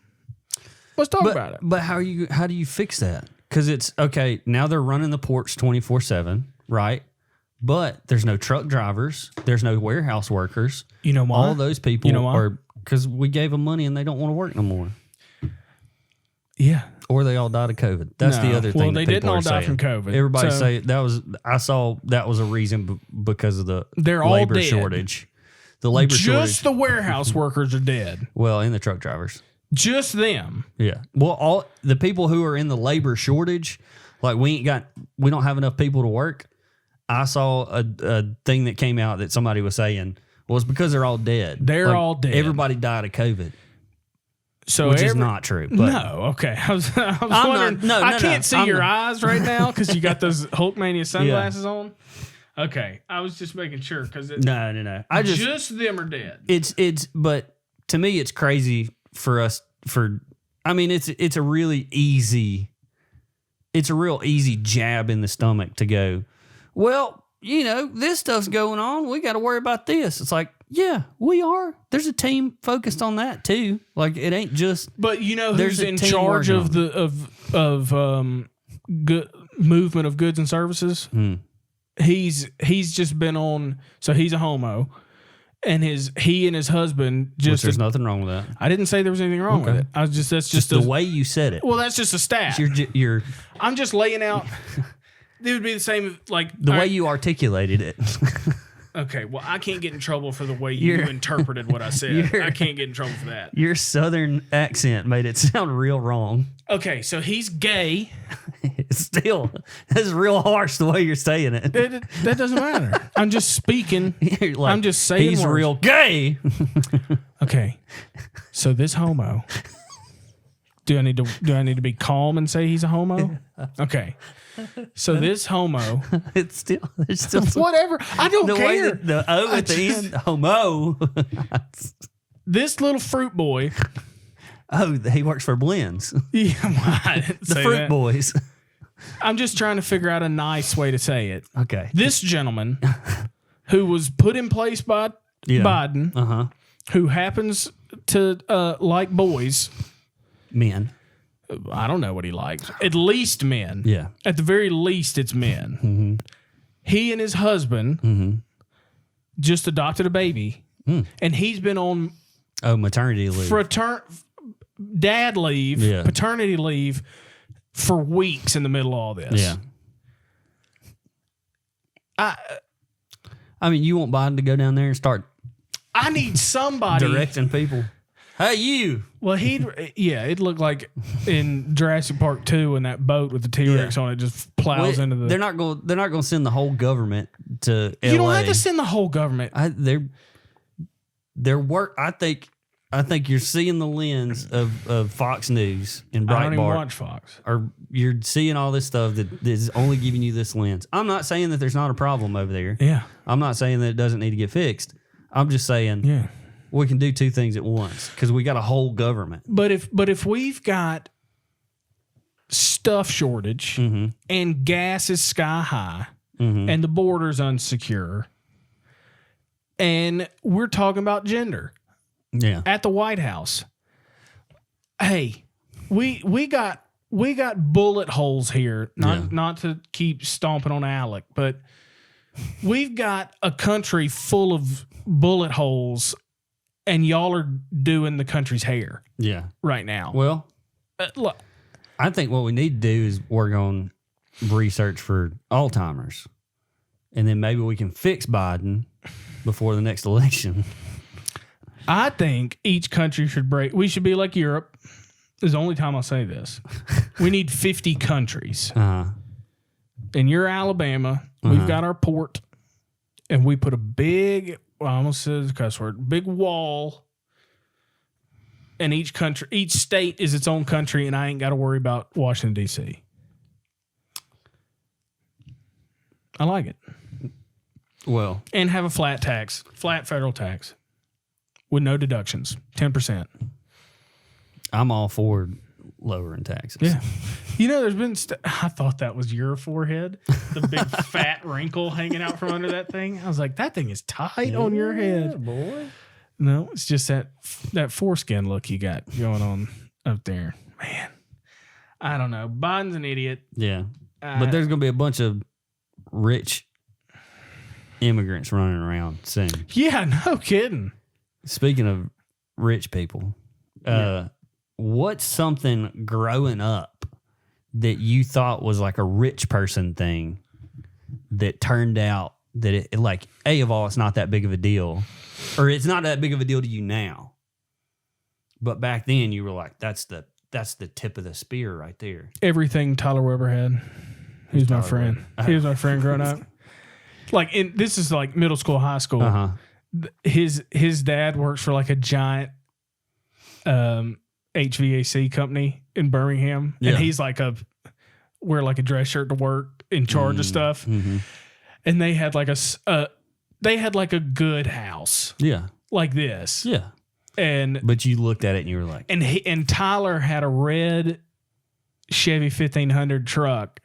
let's talk about it. But how do you fix that? Because it's, okay, now they're running the ports 24/7, right? But there's no truck drivers. There's no warehouse workers. You know why? All those people are, because we gave them money and they don't want to work no more. Yeah. Or they all died of COVID. That's the other thing. Well, they didn't all die from COVID. Everybody say I saw that was a reason because of the labor all shortage. The labor shortage. Just the warehouse workers are dead. Well, and the truck drivers. Just them. Yeah. Well, all the people who are in the labor shortage, like we don't have enough people to work. I saw a thing that came out that somebody was saying, well, it's because they're all dead. They're all dead. Everybody died of COVID. So which is not true. But no, okay. I was wondering. I can't see your eyes right now because you got those Hulkmania sunglasses on. Okay, I was just making sure because no. Just them are dead. But to me, it's crazy for us. It's a really easy. It's a real easy jab in the stomach to go, well, this stuff's going on. We got to worry about this. It's like, yeah, we are. There's a team focused on that too. Like it ain't just. But who's in charge of good movement of goods and services? He's just been on. So he's a homo, and he and his husband just. There's nothing wrong with that. I didn't say there was anything wrong with it. That's just the way you said it. Well, that's just a stat. You're I'm just laying out. It would be the same like the way you articulated it. Okay, well, I can't get in trouble for the way you interpreted what I said. I can't get in trouble for that. Your southern accent made it sound real wrong. Okay, so he's gay. Still, that's real harsh the way you're saying it. That doesn't matter. I'm just speaking. Like, I'm just saying he's words. Real gay. Okay, so this homo. Do I need to be calm and say he's a homo? Okay. So this homo, there's still whatever. I don't care. Way that the O at the end, homo. This little fruit boy. Oh, he works for Blends. Yeah, well, I didn't the say fruit that. boys. I'm just trying to figure out a nice way to say it. Okay. This gentleman, who was put in place by Biden, who happens to like boys, men. I don't know what he likes. At least men. Yeah. At the very least, it's men. Mm-hmm. He and his husband just adopted a baby, and he's been on maternity leave, dad leave, paternity leave for weeks in the middle of all this. Yeah. I mean, you want Biden to go down there and start? I need somebody directing people. Hey, you. Well, it looked like in Jurassic Park 2 when that boat with the T-Rex on it just plows into the. They're not going to send the whole government to LA. You don't have to send the whole government. Their work. I think you're seeing the lens of Fox News and Breitbart. I don't even watch Fox. Or you're seeing all this stuff that is only giving you this lens. I'm not saying that there's not a problem over there. Yeah. I'm not saying that it doesn't need to get fixed. I'm just saying. We can do two things at once because we got a whole government. But if we've got stuff shortage and gas is sky high and the border's unsecure and we're talking about gender at the White House, hey, we got bullet holes here. Not to keep stomping on Alec, but we've got a country full of bullet holes. And y'all are doing the country's hair right now. Well, look. I think what we need to do is work on research for Alzheimer's. And then maybe we can fix Biden before the next election. I think each country should we should be like Europe is the only time I'll say this. We need 50 countries. Uh-huh. And you're Alabama. We've got our port. And we put a big, well, I almost said the cuss word, big wall. And each state is its own country, and I ain't got to worry about Washington, D.C. I like it. Well, and have a flat federal tax with no deductions, 10%. I'm all for lowering taxes. Yeah. There's been, I thought that was your forehead, the big fat wrinkle hanging out from under that thing. I was like, that thing is tight on your head. Boy. No, it's just that foreskin look you got going on up there. Man, I don't know. Biden's an idiot. Yeah. But there's going to be a bunch of rich immigrants running around soon. Yeah, no kidding. Speaking of rich people, what's something growing up that you thought was like a rich person thing that turned out that it like, A, of all, it's not that big of a deal, or it's not that big of a deal to you now, but back then you were like, that's the tip of the spear right there. Everything Tyler Weber had. He was my friend. He was my friend growing up. Like, this is like middle school, high school. Uh-huh. His dad works for like a giant HVAC company in Birmingham, and he's like wear like a dress shirt to work, in charge of stuff. Mm-hmm. And they had like a good house, like this, But you looked at it and you were like, and Tyler had a red Chevy 1500 truck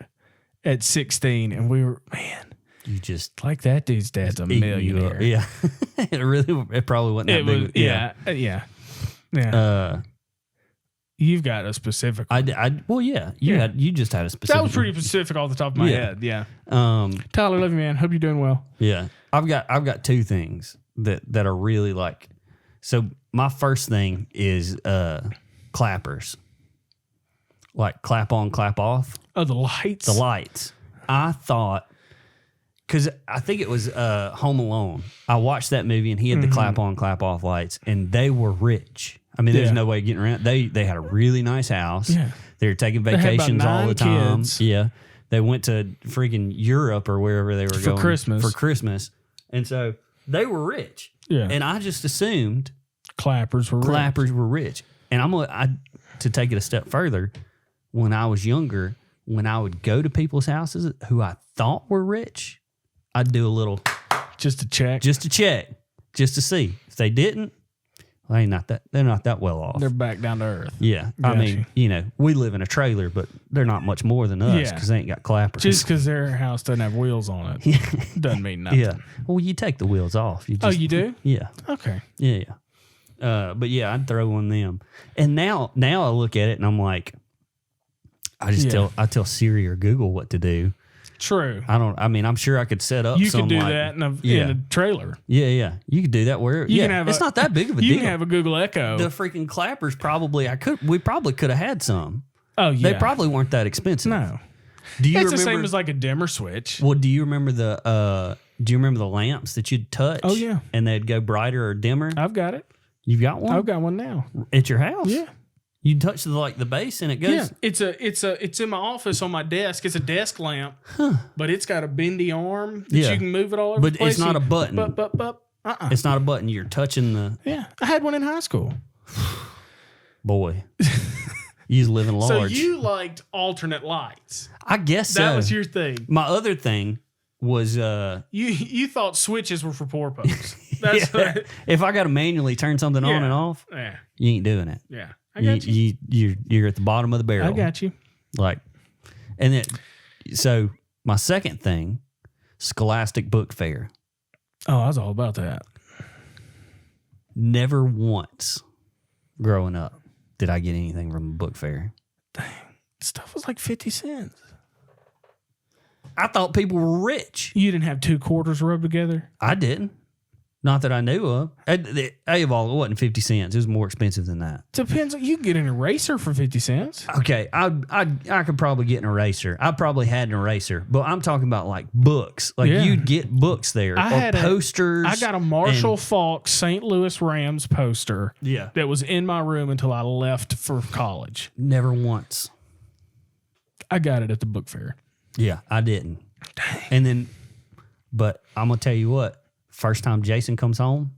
at 16, and we were, man. You just like that dude's dad's a millionaire. Yeah. it probably wasn't that big. Yeah. You've got a specific one. You just had a specific That was pretty specific off the top of my head. Yeah. Tyler, love you, man. Hope you're doing well. Yeah. I've got two things that are really like, so my first thing is clappers. Like clap on, clap off. Oh, the lights? The lights. I thought, because I think it was Home Alone. I watched that movie and he had the clap on, clap off lights, and they were rich. I mean, there's no way of getting around. They had a really nice house. Yeah. They were taking vacations all the time. Kids. Yeah. They went to freaking Europe or wherever they were going for Christmas. And so they were rich. Yeah. And I just assumed clappers were rich. And to take it a step further, when I was younger, when I would go to people's houses who I thought were rich, I'd do a little just to check, just to see. If they didn't, well, they're not that well off. They're back down to earth. Yeah. I mean, we live in a trailer, but they're not much more than us because they ain't got clappers. Just because their house doesn't have wheels on it doesn't mean nothing. Yeah. Well, you take the wheels off. You do? Yeah. Okay. Yeah. But yeah, I'd throw one of them. And now I look at it and I'm like, I tell Siri or Google what to do. True. I'm sure I could set up. You could do that in a trailer. Yeah. You could do that where it's not that big of a deal. You can have a Google Echo. The freaking clappers we probably could have had some. Oh yeah. They probably weren't that expensive. No. It's the same as like a dimmer switch. Well, do you remember the lamps that you'd touch? Oh yeah. And they'd go brighter or dimmer? I've got it. You've got one? I've got one now. At your house? Yeah. You touch the base and it goes. Yeah, it's in my office on my desk. It's a desk lamp, but it's got a bendy arm that you can move it all over the place. But it's not a button. It's not a button. You're touching the. Yeah, I had one in high school. Boy, you was living large. So you liked alternate lights? I guess so. That was your thing. My other thing was you thought switches were for poor folks. That's if I got to manually turn something on and off, you ain't doing it. Yeah. I got you. You're at the bottom of the barrel. I got you. So my second thing, Scholastic Book Fair. Oh, I was all about that. Never once growing up did I get anything from a book fair. Dang. Stuff was like 50 cents. I thought people were rich. You didn't have 2 quarters rubbed together? I didn't. Not that I knew of. It wasn't 50 cents. It was more expensive than that. Depends. You can get an eraser for 50 cents. Okay, I could probably get an eraser. I probably had an eraser, but I'm talking about like books. Like you'd get books there or posters. I got a Marshall Faulk St. Louis Rams poster. Yeah, that was in my room until I left for college. Never once. I got it at the book fair. Yeah, I didn't. Dang. And then, but I'm gonna tell you what. First time Jason comes home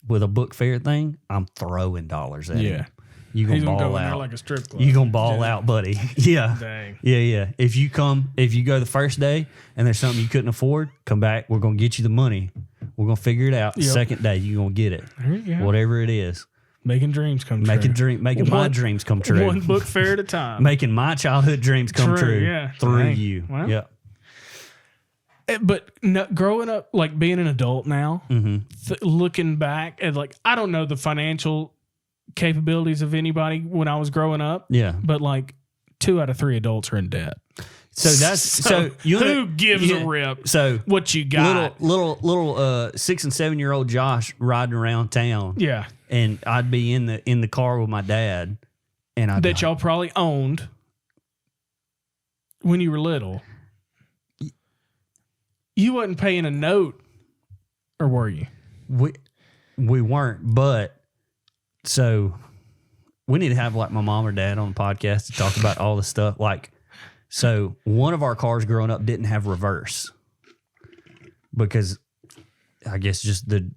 with a book fair thing, I'm throwing dollars at him. You gonna ball go in out there like a strip club. You gonna ball out, buddy. Yeah. Dang. Yeah. If you go the first day and there's something you couldn't afford, come back. We're gonna get you the money. We're gonna figure it out. Yep. Second day, you're gonna get it. There you go. Whatever it is. Making dreams come true. Making my dreams come true. One book fair at a time. Making my childhood dreams come true. Yeah. Through Dang. you. Well, yeah. But growing up, like being an adult now, looking back at like, I don't know the financial capabilities of anybody when I was growing up. Yeah. But like 2 out of 3 adults are in debt. So that's who gives a rip? So what you got? Little 6 and 7 year old Josh riding around town. Yeah. And I'd be in the car with my dad, and y'all probably owned when you were little. You wasn't paying a note, or were you? We weren't, but so we need to have like my mom or dad on the podcast to talk about all the stuff. Like, so one of our cars growing up didn't have reverse because I guess just the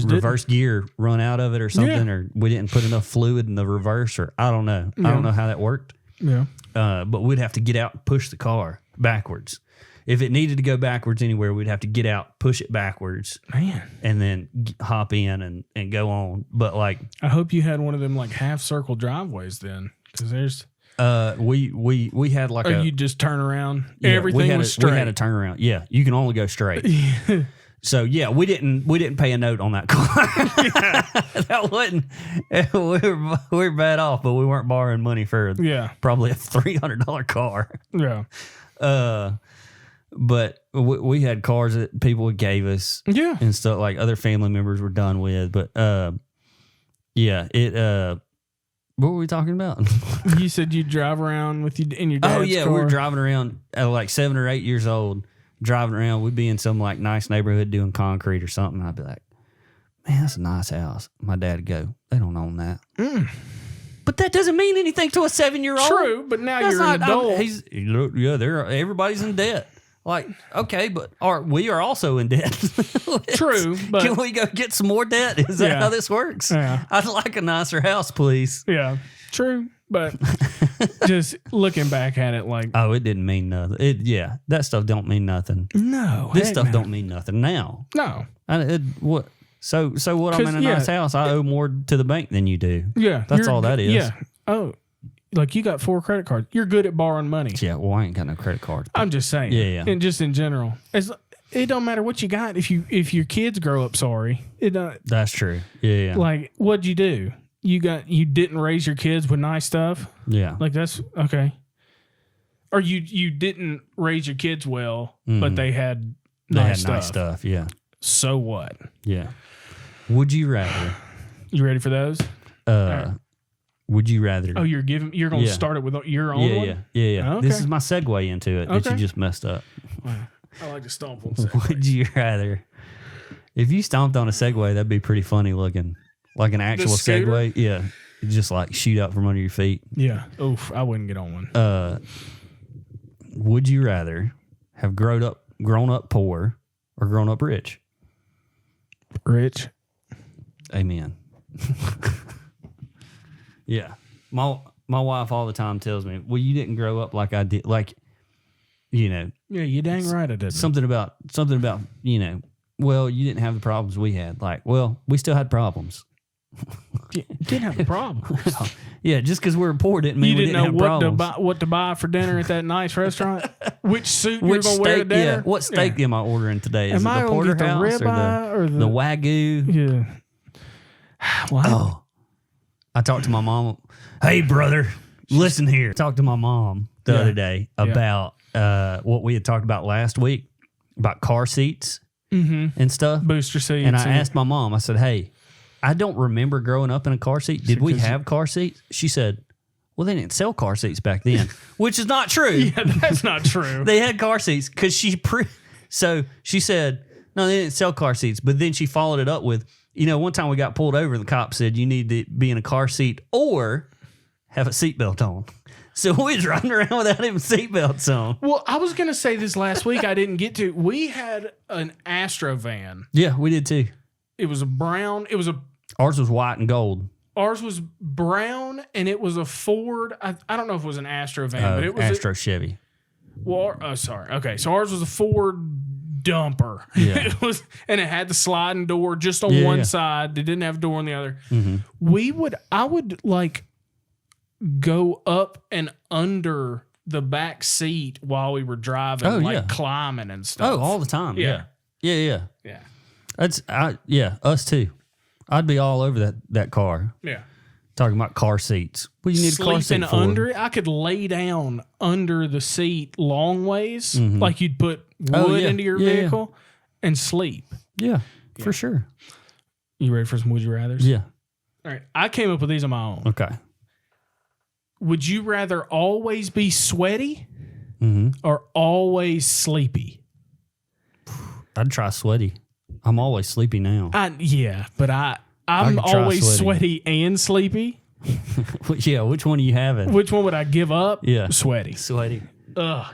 reverse gear run out of it or something, or we didn't put enough fluid in the reverse, or I don't know. I don't know how that worked. Yeah. But we'd have to get out and push the car backwards. If it needed to go backwards anywhere, we'd have to get out, push it backwards, and then hop in and go on. But like, I hope you had one of them like half circle driveways then, because there's. We had like you just turn around. Yeah, everything was straight. We had a turnaround. Yeah, you can only go straight. So yeah, we didn't pay a note on that car. That wasn't. We were bad off, but we weren't borrowing money for probably a $300 car. Yeah. But we had cars that people gave us, and stuff like other family members were done with. But what were we talking about? You said you drive around with you in your dad's car. Oh yeah, we were driving around at like 7 or 8 years old. Driving around, we'd be in some like nice neighborhood doing concrete or something. I'd be like, "Man, that's a nice house." My dad'd go, "They don't own that." But that doesn't mean anything to a 7-year-old. True, but now you're an adult. Everybody's in debt. Like, okay, but we are also in debt. True, but can we go get some more debt? Is that how this works? Yeah. I'd like a nicer house, please. Yeah, true, but just looking back at it, like, oh, it didn't mean nothing. That stuff don't mean nothing. No, this stuff don't mean nothing now. No, what? So what? I'm in a nice house. I owe more to the bank than you do. Yeah, that's all that is. Yeah. Oh. Like you got 4 credit cards. You're good at borrowing money. Yeah, well, I ain't got no credit cards. I'm just saying. Yeah. And just in general, it don't matter what you got. If your kids grow up sorry, it don't. That's true. Yeah. Like, what'd you do? You didn't raise your kids with nice stuff. Yeah. Like that's okay. Or you didn't raise your kids well, but they had nice stuff. Yeah. So what? Yeah. Would you rather? You ready for those? Would you rather? Oh, you're going to start it with your own one? Yeah. Okay. This is my segue into it that you just messed up. Wow. I like to stomp on segways. Would you rather? If you stomped on a Segway, that'd be pretty funny looking. Like an actual Segway. Yeah. Just like shoot out from under your feet. Yeah. Oof. I wouldn't get on one. Would you rather have grown up poor or grown up rich? Rich. Amen. Yeah. My wife all the time tells me, well, you didn't grow up like I did. Like, Yeah, you dang right I did. Something about, well, you didn't have the problems we had. Like, well, we still had problems. You didn't have the problems. Yeah, just because we were poor didn't mean we didn't have problems. What to buy for dinner at that nice restaurant. Which suit you're going to wear to dinner. Yeah, what steak am I ordering today? Is it the porterhouse or the Wagyu? Yeah. Well, oh. I talked to my mom. Hey, brother, listen here. I talked to my mom the other day about what we had talked about last week, about car seats. and stuff. Booster seats. And I asked my mom, I said, hey, I don't remember growing up in a car seat. Did we have car seats? She said, well, they didn't sell car seats back then, which is not true. Yeah, that's not true. They had car seats because so she said, no, they didn't sell car seats. But then she followed it up with, one time we got pulled over and the cop said you need to be in a car seat or have a seatbelt on. So we was riding around without even seatbelts on. Well, I was going to say this last week. I didn't get to. We had an Astro van. Yeah, we did too. It was a brown. Ours was white and gold. Ours was brown, and it was a Ford. I don't know if it was an Astro van, but it was Astro Chevy. Well, sorry. Okay, so ours was a Ford dumper. Yeah. It was, and it had the sliding door just on one side. It didn't have a door on the other. I would like go up and under the back seat while we were driving, climbing and stuff. Oh, all the time. Yeah. Yeah. Yeah. Us too. I'd be all over that car. Yeah. Talking about car seats. Well, you need a car seat for under it. I could lay down under the seat long ways, like you'd put wood into your vehicle and sleep. Yeah, for sure. You ready for some Would You Rathers? Yeah. All right. I came up with these on my own. Okay. Would you rather always be sweaty or always sleepy? I'd try sweaty. I'm always sleepy now. But I'm always sweaty and sleepy. Yeah, which one are you having? Which one would I give up? Yeah. Sweaty. Sweaty.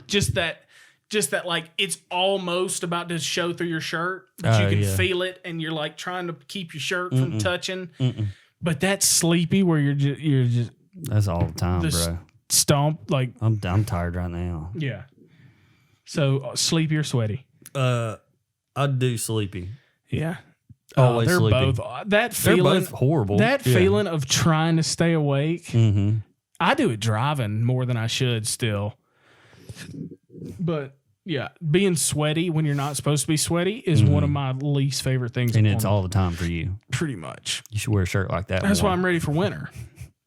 Just that like it's almost about to show through your shirt, but you can feel it and you're like trying to keep your shirt from touching. But that's sleepy where you're just that's all the time, bro. Stomp like I'm tired right now. Yeah. So sleepy or sweaty? I'd do sleepy. Yeah. Always they're sleepy. both that feeling. They're both horrible. That feeling of trying to stay awake. I do it driving more than I should still. But yeah, being sweaty when you're not supposed to be sweaty is one of my least favorite things. And it's all the time for you. Pretty much. You should wear a shirt like that. That's why I'm ready for winter.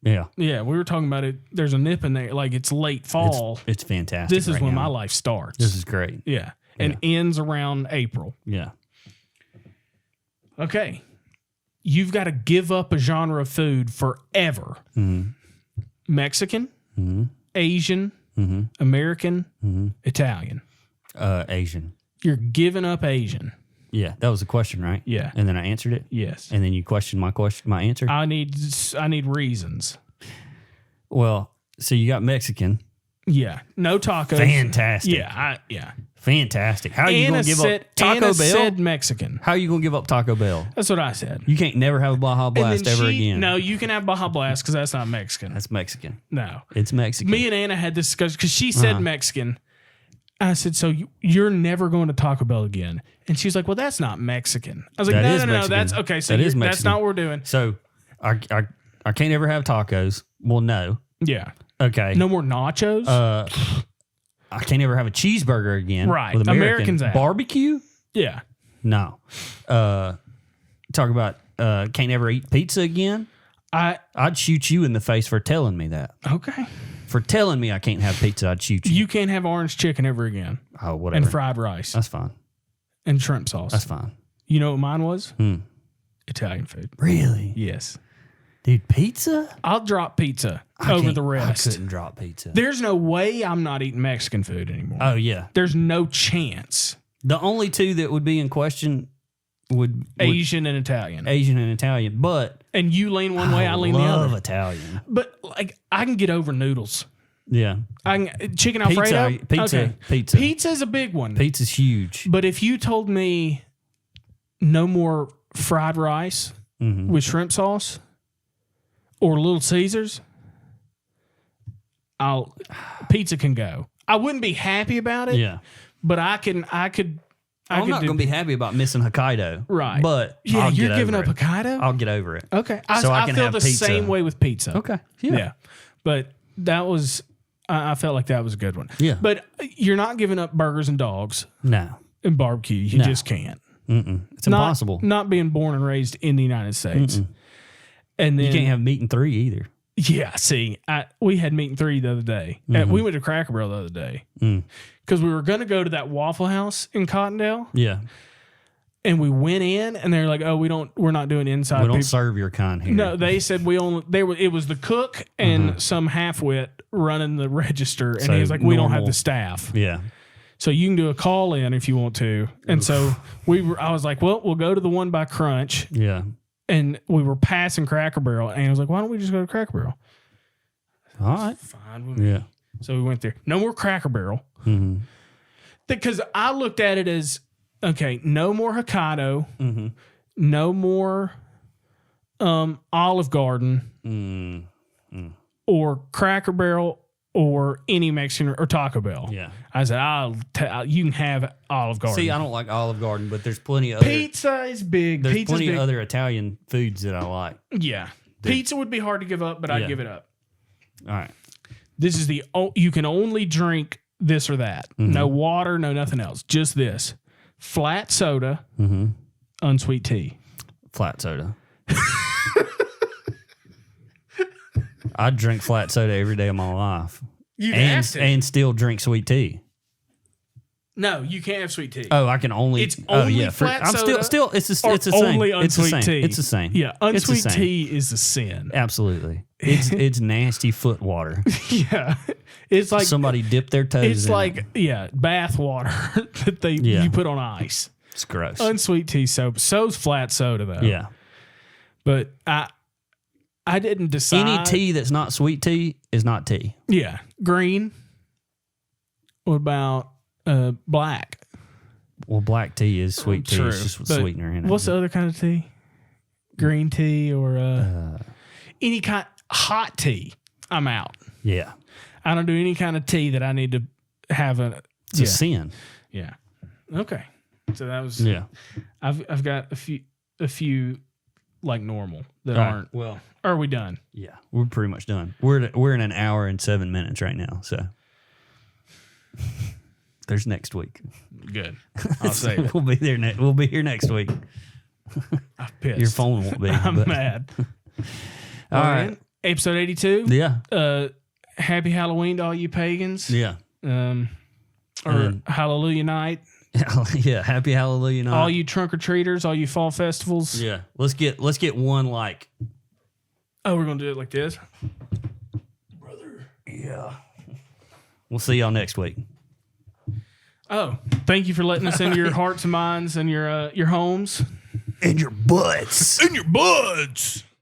Yeah. Yeah, we were talking about it. There's a nip in there. Like it's late fall. It's fantastic. This is when my life starts. This is great. Yeah. And ends around April. Yeah. Okay. You've got to give up a genre of food forever. Mexican, Asian, American, Italian. Asian. You're giving up Asian. Yeah, that was the question, right? Yeah. And then I answered it? Yes. And then you questioned my answer? I need reasons. Well, so you got Mexican. Yeah. No tacos. Fantastic. Yeah. Fantastic. How are you going to give up Taco Bell? Said Mexican. How are you going to give up Taco Bell? That's what I said. You can't never have a Baja Blast ever again. No, you can have Baja Blast because that's not Mexican. That's Mexican. No. It's Mexican. Me and Anna had this discussion because she said Mexican. I said, so you're never going to Taco Bell again. And she's like, well, that's not Mexican. I was like, no, that's okay. So that's not what we're doing. So I can't ever have tacos. Well, no. Yeah. Okay. No more nachos? I can't ever have a cheeseburger again. Right. With Americans out. Barbecue? Yeah. No. Talk about can't ever eat pizza again? I'd shoot you in the face for telling me that. Okay. For telling me I can't have pizza, I'd shoot you. You can't have orange chicken ever again. Oh, whatever. And fried rice. That's fine. And shrimp sauce. That's fine. You know what mine was? Italian food. Really? Yes. Dude, pizza? I'll drop pizza over the rest. I couldn't drop pizza. There's no way I'm not eating Mexican food anymore. Oh, yeah. There's no chance. The only two that would be in question would Asian and Italian. Asian and Italian, but and you lean one way, I lean the other. I love Italian. But like I can get over noodles. Yeah. Chicken Alfredo. Pizza. Pizza is a big one. Pizza's huge. But if you told me no more fried rice with shrimp sauce or Little Caesars, pizza can go. I wouldn't be happy about it. Yeah. But I could. I'm not going to be happy about missing Hokkaido. Right. But yeah, you're giving up Hokkaido? I'll get over it. Okay. So I can feel have the pizza. same way with pizza. Okay. Yeah. But that was, I felt like that was a good one. Yeah. But you're not giving up burgers and dogs No. and barbecue. You just can't. It's impossible. Not being born and raised in the United States. And then you can't have meat and three either. Yeah. See, we had meat and three the other day. We went to Cracker Barrel the other day because we were going to go to that Waffle House in Cottondale. Yeah. And we went in, and they're like, "Oh, we're not doing inside. We don't people." serve your kind here. No, they said it was the cook and some halfwit running the register, and So he was like, "We don't have normal. the staff, Yeah. so you can do a call in if you want to." And so I was like, "Well, we'll go to the one by Crunch," Yeah. and we were passing Cracker Barrel, and I was like, "Why don't we just go to Cracker Barrel?" All right. Fine with me. Yeah. So we went there. No more Cracker Barrel. Mm-hmm. Because I looked at it as, okay, no more Hokkaido, Mm-hmm. no more Olive Garden or Cracker Barrel or any Mexican or Taco Bell. Yeah. I said, you can have Olive Garden. See, I don't like Olive Garden, but there's plenty of other, Pizza is big. there's Pizza's plenty big. of other Italian foods that I like. Yeah. Pizza would be hard to give up, but I'd Yeah. give it up. All right. This is you can only drink this or that. Mm-hmm. No water, no nothing else. Just this. Flat soda, unsweet tea. Flat soda. I drink flat soda every day of my life. You'd and, have to. and still drink sweet tea. No, you can't have sweet tea. Oh, I can only. It's only flat I'm soda still. It's the or same. only It's the unsweet same. tea. It's the same. Yeah, It's the unsweet same. tea is a sin. Absolutely. It's nasty foot water. Yeah, it's like Somebody dipped their toes. it's in like it. bath water that you put on ice. It's gross. Unsweet tea so's flat soda though. Yeah. But I didn't decide. Any tea that's not sweet tea is not tea. Yeah, green. What about black? Well, black tea is sweet tea. True, It's just but sweetener in it. What's the other kind of tea? Green tea or any kind hot tea. I'm out. Yeah. I don't do any kind of tea that I need to have It's a sin. Yeah. Okay. So that was Yeah. I've got a few like normal that All right. aren't. Well, Are we done? yeah, we're pretty much done. We're in an hour and 7 minutes right now. So there's next week. Good. I'll save it. We'll be there. We'll be here next week. I'm pissed. Your phone won't be. I'm but- mad. All Well, right. man, episode 82. Yeah. Happy Halloween to all you pagans. Yeah. Or Hallelujah Night. Yeah. Happy Hallelujah night. All you trunk or treaters, all you fall festivals. Yeah. Let's get one like. Oh, we're gonna do it like this. Yeah. We'll see y'all next week. Oh, thank you for letting us into your hearts and minds and your homes. And your butts. In your buds.